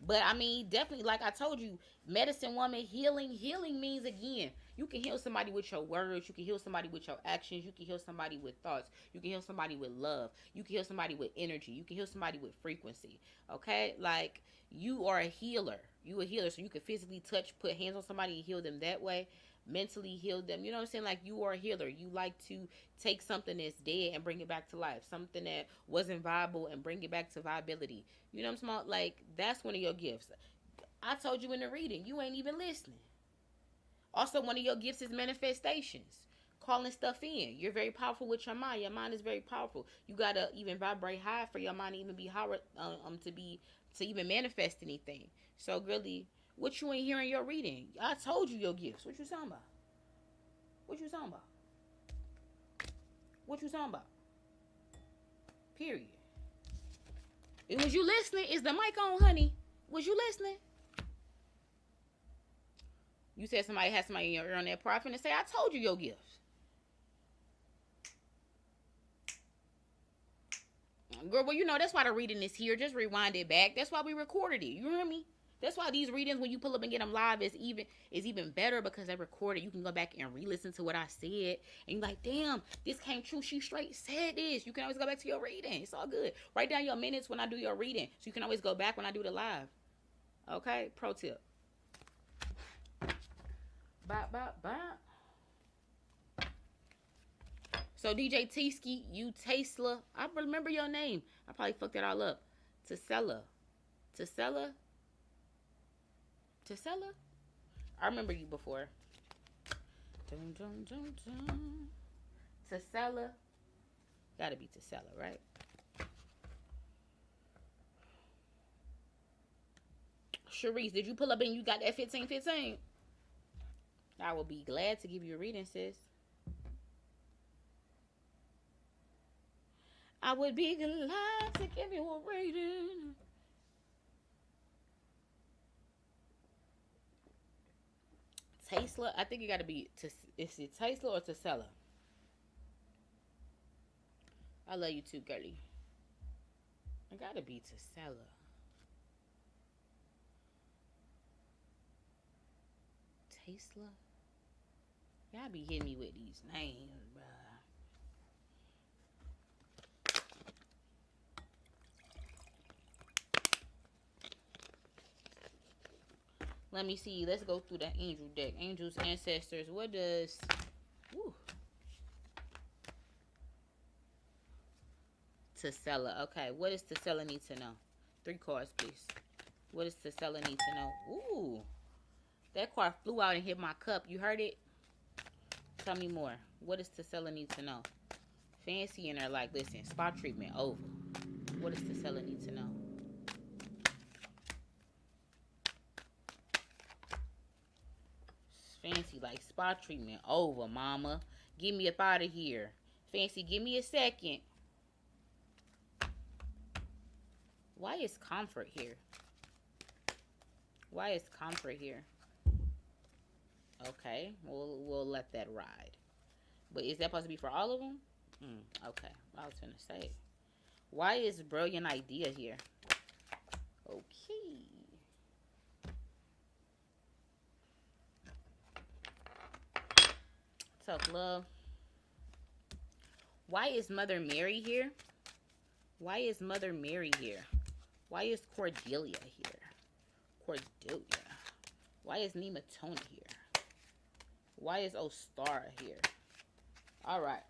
But I mean, definitely, like I told you, medicine woman, healing means, again, you can heal somebody with your words, you can heal somebody with your actions, you can heal somebody with thoughts, you can heal somebody with love, you can heal somebody with energy, you can heal somebody with frequency. Okay? Like, you are a healer. You a healer, so you can physically touch, put hands on somebody and heal them that way. Mentally heal them. You know what I'm saying? Like, you are a healer. You like to take something that's dead and bring it back to life. Something that wasn't viable and bring it back to viability. You know what I'm saying? Like, that's one of your gifts. I told you in the reading, you ain't even listening. Also, one of your gifts is manifestations. Calling stuff in. You're very powerful with your mind. Your mind is very powerful. You gotta even vibrate high for your mind to even be higher, to even manifest anything. So really, what you ain't hearing your reading? I told you your gifts. What you talking about? What you talking about? What you talking about? Period. Was you listening? Is the mic on, honey? Was you listening? You said somebody had somebody in your ear on that part. I'm finna say, I told you your gifts. Girl, well, you know, that's why the reading is here. Just rewind it back. That's why we recorded it. You hear me? That's why these readings, when you pull up and get them live, is even better, because they recorded. You can go back and re-listen to what I said, and you're like, damn, this came true. She straight said this. You can always go back to your reading. It's all good. Write down your minutes when I do your reading, so you can always go back when I do the live. Okay? Pro tip. Bop, bop, bop. So DJ T-Ski, you Tesella. I remember your name. I probably fucked that all up. Tesella. I remember you before. Dun, dun, dun, dun. Tesella. Gotta be Tesella, right? Sharice, did you pull up and you got that 1515? I will be glad to give you a reading, sis. I would be glad to give you a reading. Tesella, I think it got to be, is it Tesella or Tesella? I love you too, girlie. It got to be Tesella. Tesella? Y'all be hitting me with these names, bruh. Let me see. Let's go through the angel deck. Angels, ancestors. What does... Woo. Tesella. Okay. What does Tesella need to know? 3 cards, please. What does Tesella need to know? Ooh. That card flew out and hit my cup. You heard it? Tell me more. What does Tesella need to know? Fancy in her, like, listen, spa treatment over. What does Tesella need to know? Fancy, like, spa treatment over, mama. Get me up out of here. Fancy, give me a second. Why is comfort here? Why is comfort here? Okay, we'll let that ride. But is that supposed to be for all of them? Okay, I was gonna say. Why is brilliant idea here? Okay. Tough love. Why is Mother Mary here? Why is Mother Mary here? Why is Cordelia here? Cordelia. Why is Nematona here? Why is Ostara here? Alright.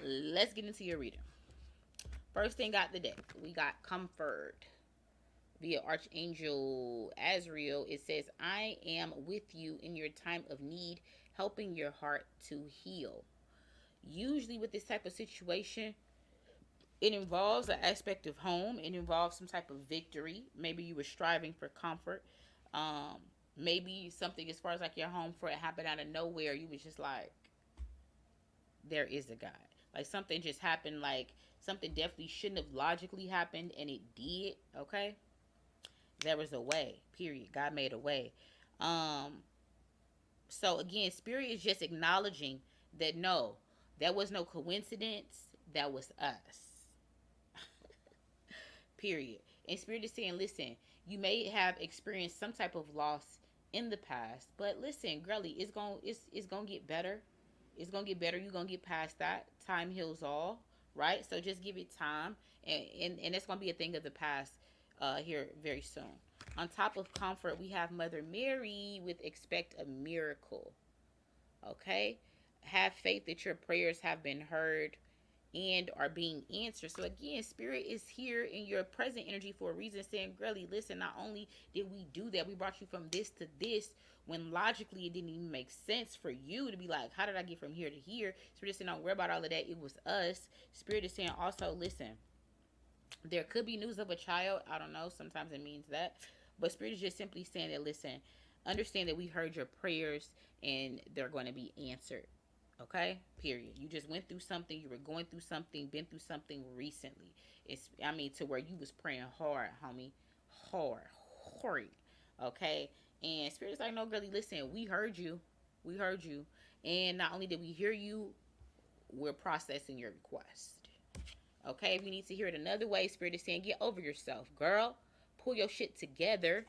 Let's get into your reading. First thing got the deck. We got comfort. Via Archangel Azrael. It says, I am with you in your time of need, helping your heart to heal. Usually with this type of situation, it involves an aspect of home. It involves some type of victory. Maybe you were striving for comfort. Maybe something as far as like your home for it happened out of nowhere. You was just like, there is a God. Like something just happened, like something definitely shouldn't have logically happened and it did, okay? There was a way, period. God made a way. Um, so again, spirit is just acknowledging that no, that was no coincidence. That was us. Period. And spirit is saying, listen, you may have experienced some type of loss in the past, but listen, girly, it's gonna get better. It's gonna get better. You're gonna get past that. Time heals all, right? So just give it time, and it's gonna be a thing of the past here very soon. On top of comfort, we have Mother Mary with expect a miracle. Okay, have faith that your prayers have been heard and are being answered. So again, spirit is here in your present energy for a reason, saying, girlie, listen, not only did we do that, we brought you from this to this, when logically it didn't even make sense for you to be like, how did I get from here to here? Spirit is saying, don't worry about all of that, it was us. Spirit is saying also, listen, there could be news of a child, I don't know, sometimes it means that, but spirit is just simply saying that, listen, understand that we heard your prayers and they're going to be answered. Okay, period. You just went through something, you were going through something, been through something recently. It's, I mean, to where you was praying hard, homie. Hard. Okay, and spirit's like, no, girlie, listen, we heard you. We heard you. And not only did we hear you, we're processing your request. Okay, if you need to hear it another way, spirit is saying, get over yourself, girl. Pull your shit together.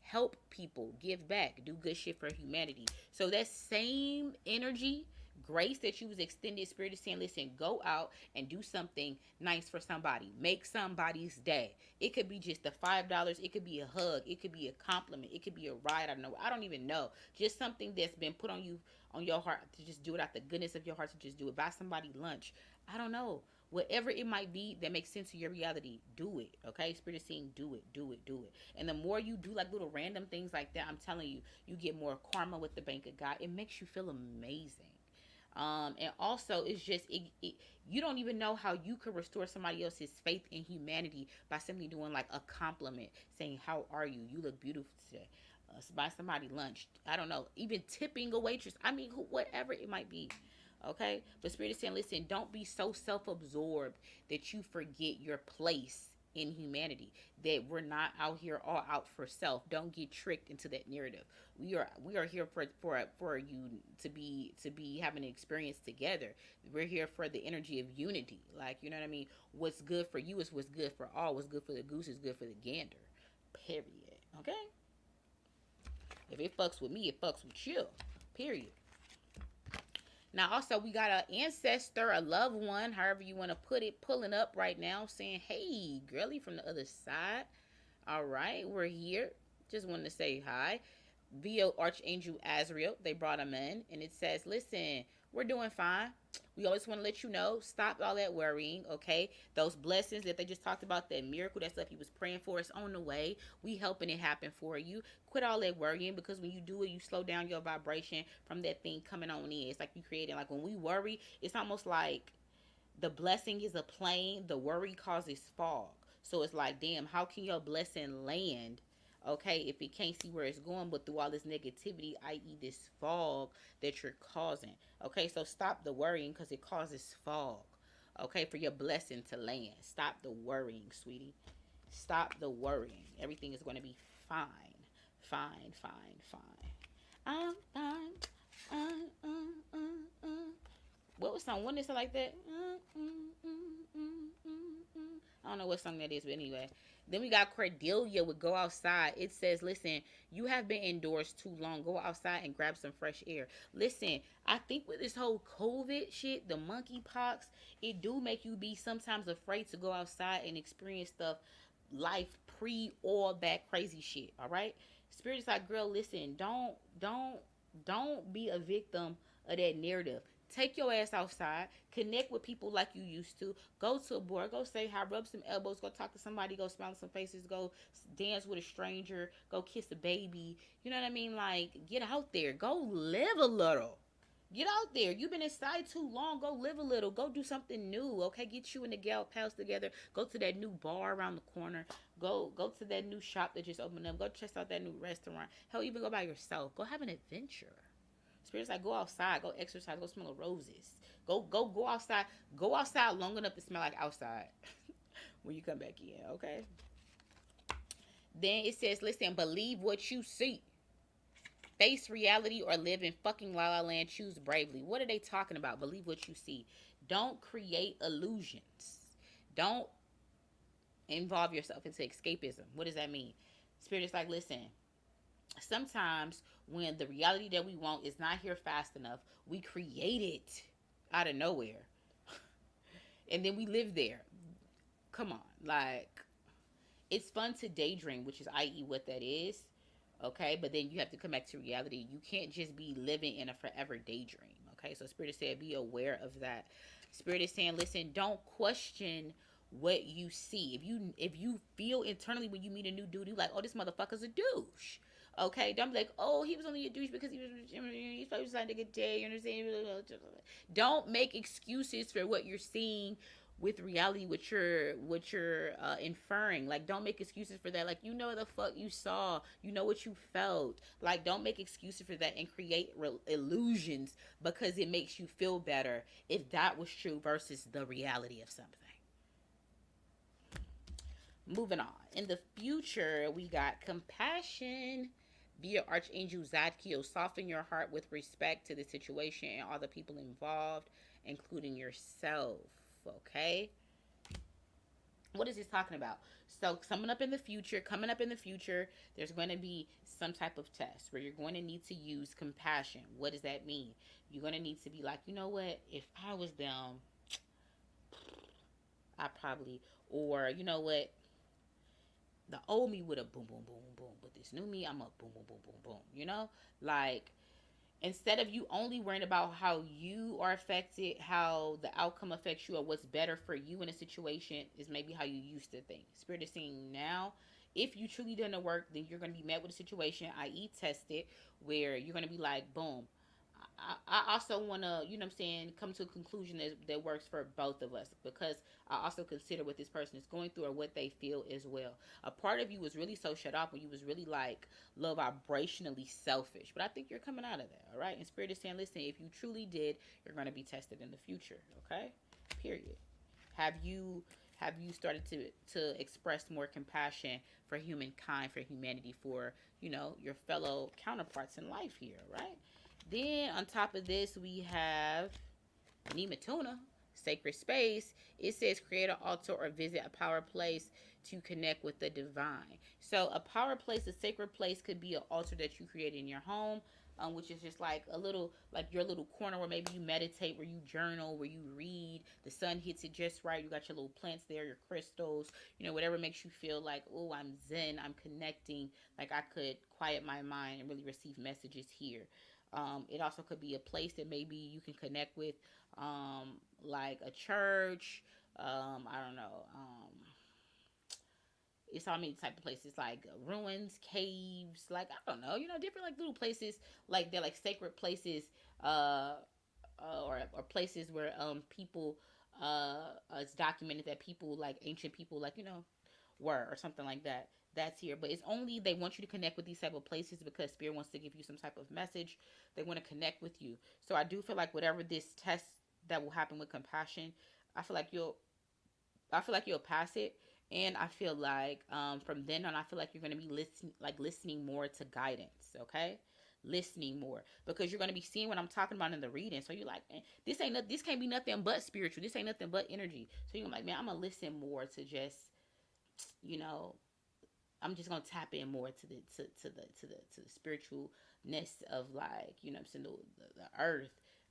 Help people, give back, do good shit for humanity. So that same energy, grace that you was extended, spirit is saying, listen, go out and do something nice for somebody. Make somebody's day. It could be just the $5. It could be a hug. It could be a compliment. It could be a ride. I don't even know. Just something that's been put on you, on your heart, to just do it out the goodness of your heart, to just do it. Buy somebody lunch. I don't know. Whatever it might be that makes sense to your reality, do it. Okay, spirit is saying, do it. And the more you do like little random things like that, I'm telling you, you get more karma with the bank of God. It makes you feel amazing. And also, it's just you don't even know how you could restore somebody else's faith in humanity by simply doing like a compliment, saying, how are you, you look beautiful today. Buy somebody lunch, I don't know, even tipping a waitress, I mean, whatever it might be. Okay, but spirit is saying, listen, don't be so self-absorbed that you forget your place in humanity, that we're not out here all out for self. Don't get tricked into that narrative. We are here for you to be having an experience together. We're here for the energy of unity, like, you know what I mean. What's good for you is what's good for all. What's good for the goose is good for the gander, period. Okay, if it fucks with me, it fucks with you, period. Now, also, we got an ancestor, a loved one, however you want to put it, pulling up right now, saying, hey, girly from the other side. All right, we're here. Just wanted to say hi. Via Archangel Azrael, they brought him in, and it says, listen, we're doing fine. We always want to let you know, stop all that worrying, okay? Those blessings that they just talked about, that miracle, that stuff you was praying for, is on the way. We helping it happen for you. Quit all that worrying, because when you do it, you slow down your vibration from that thing coming on in. It's like you creating, like when we worry, it's almost like the blessing is a plane, the worry causes fog. So it's like, damn, how can your blessing land, okay, if it can't see where it's going, but through all this negativity, i.e. this fog that you're causing. Okay, so stop the worrying, because it causes fog, okay, for your blessing to land. Stop the worrying, sweetie. Stop the worrying. Everything is going to be fine. Fine. I'm fine. What was song? Wasn't it like that? I don't know what song that is, but anyway. Then we got Cordelia with Go Outside. It says, listen, you have been indoors too long. Go outside and grab some fresh air. Listen, I think with this whole COVID shit, the monkeypox, it do make you be sometimes afraid to go outside and experience stuff, life pre all that crazy shit. All right? Spirit is like, girl, listen, don't be a victim of that narrative. Take your ass outside. Connect with people like you used to. Go to a bar. Go say hi. Rub some elbows. Go talk to somebody. Go smile on some faces. Go dance with a stranger. Go kiss a baby. You know what I mean? Like, get out there. Go live a little. Get out there. You've been inside too long. Go live a little. Go do something new. Okay, get you and the gal pals together. Go to that new bar around the corner. Go to that new shop that just opened up. Go check out that new restaurant. Hell, even go by yourself. Go have an adventure. Spirit's like, go outside, go exercise, go smell the roses. Go outside. Go outside long enough to smell like outside when you come back in, okay? Then it says, listen, believe what you see. Face reality or live in fucking la la land. Choose bravely. What are they talking about? Believe what you see. Don't create illusions. Don't involve yourself into escapism. What does that mean? Spirit is like, listen, sometimes when the reality that we want is not here fast enough, we create it out of nowhere. And then we live there. Come on. Like, it's fun to daydream, which is i.e. what that is. Okay, but then you have to come back to reality. You can't just be living in a forever daydream. Okay, so Spirit is saying be aware of that. Spirit is saying, listen, don't question what you see. If you feel internally when you meet a new dude, you like, oh, this motherfucker's a douche. Okay, don't be like, oh, he was only a douche because he's probably decided to get day. You understand? Don't make excuses for what you're seeing with reality, what you're inferring. Like, don't make excuses for that. Like, you know the fuck you saw, you know what you felt. Like, don't make excuses for that and create illusions because it makes you feel better if that was true versus the reality of something. Moving on. In the future, we got compassion via Archangel Zadkiel. Soften your heart with respect to the situation and all the people involved, including yourself. Okay? What is this talking about? So coming up in the future, there's going to be some type of test where you're going to need to use compassion. What does that mean? You're going to need to be like, you know what? If I was them, I probably, or you know what? The old me would have boom, boom, boom, boom. But this new me, I'm a boom, boom, boom, boom, boom. You know? Like, instead of you only worrying about how you are affected, how the outcome affects you, or what's better for you in a situation, is maybe how you used to think. Spirit is saying now, if you truly done the work, then you're going to be met with a situation, i.e. tested, where you're going to be like, boom. I also want to, you know what I'm saying, come to a conclusion that works for both of us, because I also consider what this person is going through or what they feel as well. A part of you was really so shut off when you was really like low vibrationally selfish, but I think you're coming out of that, all right? And Spirit is saying, listen, if you truly did, you're going to be tested in the future, okay? Period. Have you started to express more compassion for humankind, for humanity, for, you know, your fellow counterparts in life here, right? Then on top of this, we have Nematuna, sacred space. It says create an altar or visit a power place to connect with the divine. So a power place, a sacred place, could be an altar that you create in your home, which is just like a little, like your little corner where maybe you meditate, where you journal, where you read. The sun hits it just right. You got your little plants there, your crystals, you know, whatever makes you feel like, oh, I'm zen, I'm connecting. Like I could quiet my mind and really receive messages here. It also could be a place that maybe you can connect with, like a church. I don't know. It's all many type of places, like ruins, caves, like I don't know, you know, different like little places, like they're like sacred places, or places where people it's documented that people, like ancient people, like, you know, were, or something like that. That's here, but it's only they want you to connect with these type of places because Spirit wants to give you some type of message. They want to connect with you. So I do feel like whatever this test that will happen with compassion, I feel like you'll pass it. And I feel like from then on, I feel like you're going to be listening more to guidance. Okay, listening more, because you're going to be seeing what I'm talking about in the reading. So you're like, man, this can't be nothing but spiritual. This ain't nothing but energy. So you're like, man, I'm gonna listen more to just, you know, I'm just gonna tap in more to the spiritualness of, like, you know, I'm saying, the earth,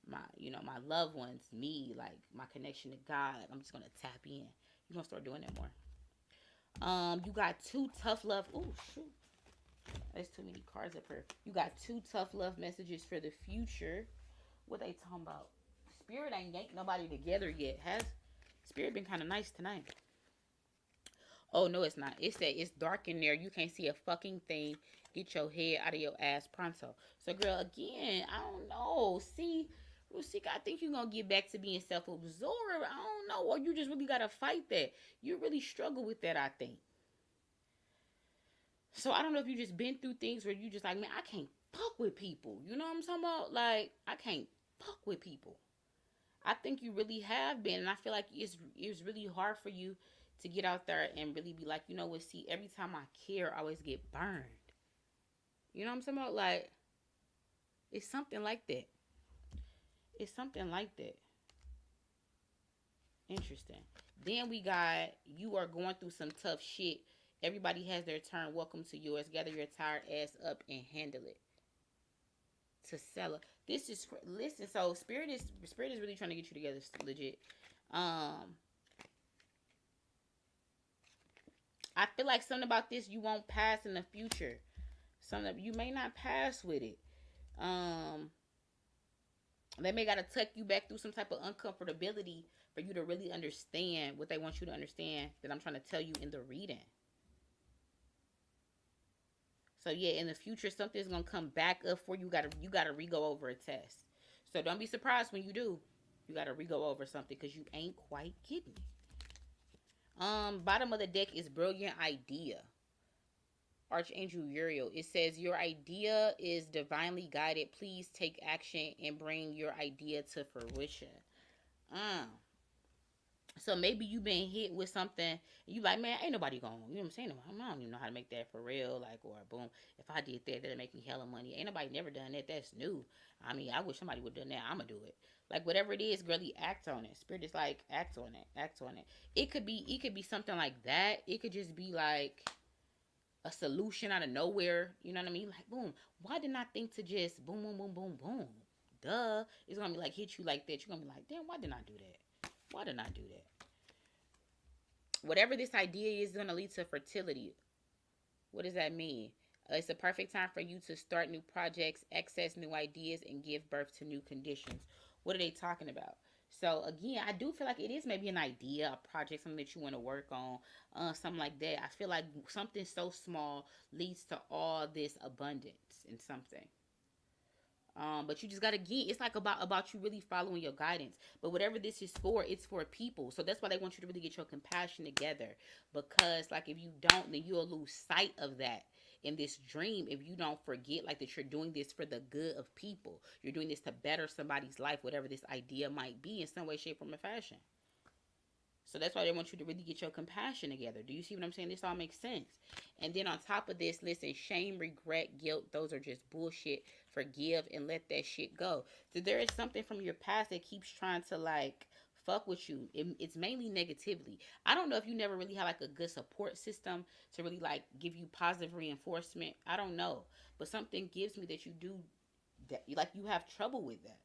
my, you know, my loved ones, me, like my connection to God. Like, I'm just gonna tap in. You're gonna start doing that more. You got two tough love. Oh shoot, there's too many cards up here. You got two tough love messages for the future. What they talking about? Spirit ain't yanked nobody together yet. Has Spirit been kind of nice tonight? Oh no, it's not. It said it's dark in there. You can't see a fucking thing. Get your head out of your ass pronto. So, girl, again, I don't know. See, Rusika, I think you're gonna get back to being self-absorbed. I don't know, or you just really gotta fight that. You really struggle with that, I think. So I don't know if you just been through things where you just like, man, I can't fuck with people. You know what I'm talking about? Like, I can't fuck with people. I think you really have been, and I feel like it's really hard for you to get out there and really be like, you know what? See, every time I care, I always get burned. You know what I'm talking about? Like, it's something like that. It's something like that. Interesting. Then we got, you are going through some tough shit. Everybody has their turn. Welcome to yours. Gather your tired ass up and handle it. Tesella. This is, listen. So spirit is really trying to get you together, legit. Um, I feel like something about this you won't pass in the future. Something you may not pass with it. Um, they may gotta tuck you back through some type of uncomfortability for you to really understand what they want you to understand that I'm trying to tell you in the reading. So yeah, in the future, something's gonna come back up for you. You gotta re-go over a test. So don't be surprised when you do. You gotta re-go over something because you ain't quite getting it. Bottom of the deck is brilliant idea. Archangel Uriel. It says your idea is divinely guided. Please take action and bring your idea to fruition. So maybe you been hit with something and you like, man, ain't nobody going, you know what I'm saying? I don't even know how to make that for real. Like, or boom, if I did that, that'll make me hella money. Ain't nobody never done that. That's new. I mean, I wish somebody would have done that. I'ma do it. Like whatever it is, girlie, act on it. Spirit is like, act on it. Act on it. It could be something like that. It could just be like a solution out of nowhere. You know what I mean? Like, boom. Why didn't I think to just boom, boom, boom, boom, boom? Duh. It's gonna be like hit you like that. You're gonna be like, damn, why didn't I do that? Why didn't I do that? Whatever this idea is going to lead to fertility. What does that mean? It's a perfect time for you to start new projects, access new ideas, and give birth to new conditions. What are they talking about? So again, I do feel like it is maybe an idea, a project, something that you want to work on, something like that. I feel like something so small leads to all this abundance in something. But you just gotta get. It's like about you really following your guidance. But whatever this is for, it's for people. So that's why they want you to really get your compassion together. Because like if you don't, then you'll lose sight of that in this dream. If you don't forget like that, you're doing this for the good of people. You're doing this to better somebody's life, whatever this idea might be in some way, shape, form, or fashion. So that's why they want you to really get your compassion together. Do you see what I'm saying? This all makes sense. And then on top of this, listen, shame, regret, guilt, those are just bullshit. Forgive and let that shit go. So there is something from your past that keeps trying to like fuck with you. It's mainly negativity. I don't know if you never really had like a good support system to really like give you positive reinforcement. I don't know. But something gives me that you do that, like you have trouble with that.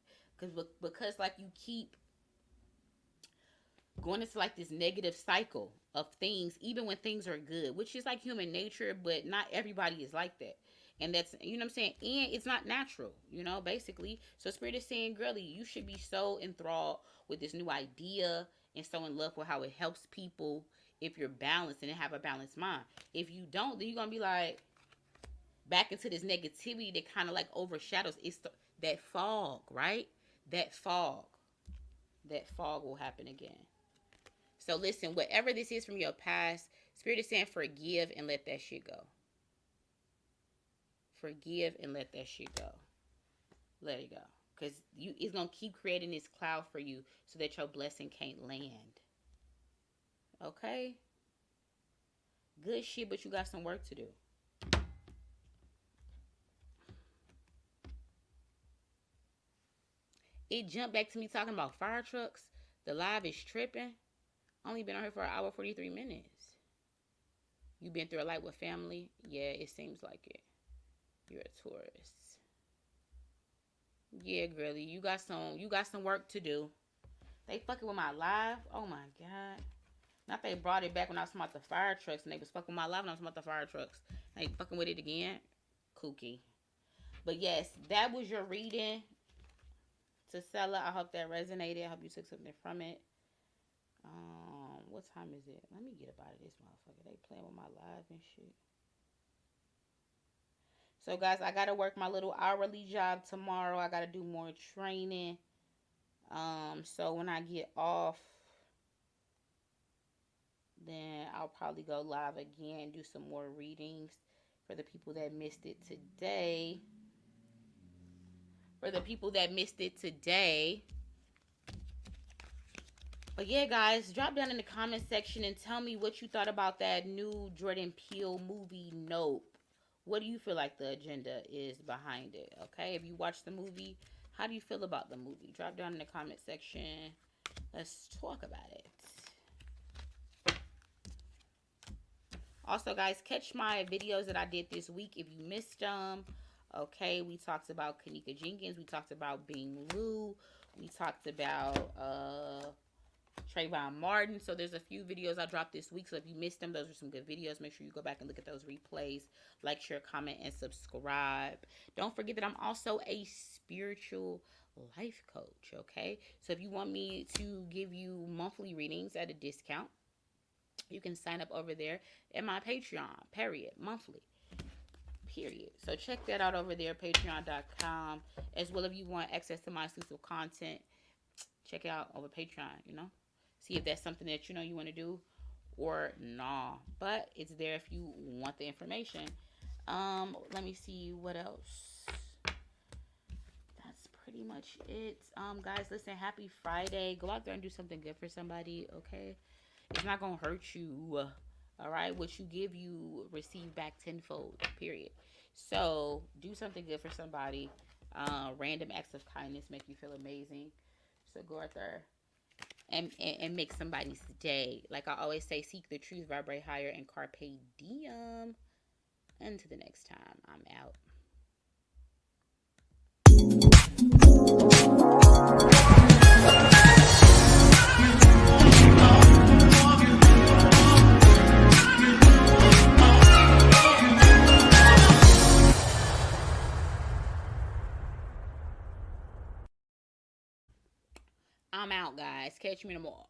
Because like you keep going into like this negative cycle of things even when things are good, which is like human nature, but not everybody is like that. And that's, you know what I'm saying, and it's not natural, you know, basically. So spirit is saying, girlie, you should be so enthralled with this new idea and so in love with how it helps people if you're balanced and have a balanced mind. If you don't, then you're gonna be like back into this negativity that kind of like overshadows. That fog, right? That fog will happen again. So listen, whatever this is from your past, spirit is saying forgive and let that shit go. Forgive and let that shit go. Let it go. Because it's going to keep creating this cloud for you so that your blessing can't land. Okay? Good shit, but you got some work to do. It jumped back to me talking about fire trucks. The live is tripping. Only been on here for an hour 43 minutes. You been through a lot with family? Yeah, it seems like it. You're a Taurus. Yeah, girlie, you got some work to do. They fucking with my live. Oh my god. Not they brought it back when I was talking about the fire trucks and they was fucking with my live when I was talking about the fire trucks. They fucking with it again. Kooky. But yes, that was your reading. Tesella, I hope that resonated. I hope you took something from it. What time is it? Let me get up out of this motherfucker. They playing with my live and shit. So guys, I gotta work my little hourly job tomorrow. I gotta do more training. So when I get off, then I'll probably go live again, do some more readings for the people that missed it today. for the people that missed it today. But yeah, guys, drop down in the comment section and tell me what you thought about that new Jordan Peele movie, Nope. What do you feel like the agenda is behind it? Okay, if you watched the movie, how do you feel about the movie? Drop down in the comment section. Let's talk about it. Also, guys, catch my videos that I did this week if you missed them. Okay, we talked about Kanika Jenkins. We talked about Bing Liu. We talked about Trayvon Martin. So there's a few videos I dropped this week. So if you missed them, those are some good videos. Make sure you go back and look at those replays. Like, share, comment, and subscribe. Don't forget that I'm also a spiritual life coach. Okay, so if you want me to give you monthly readings at a discount, you can sign up over there at my Patreon, period, monthly, period. So check that out over there, patreon.com. As well, if you want access to my exclusive content, check it out over Patreon, See if that's something that, you want to do or nah. But it's there if you want the information. Let me see what else. That's pretty much it. Guys, listen, happy Friday. Go out there and do something good for somebody, okay? It's not going to hurt you, all right? What you give, you receive back tenfold, period. So, do something good for somebody. Random acts of kindness make you feel amazing. So, go out there and make somebody's day. Like I always say, seek the truth, vibrate higher, and carpe diem. Until the next time, I'm out. I'm out, guys. Catch me tomorrow.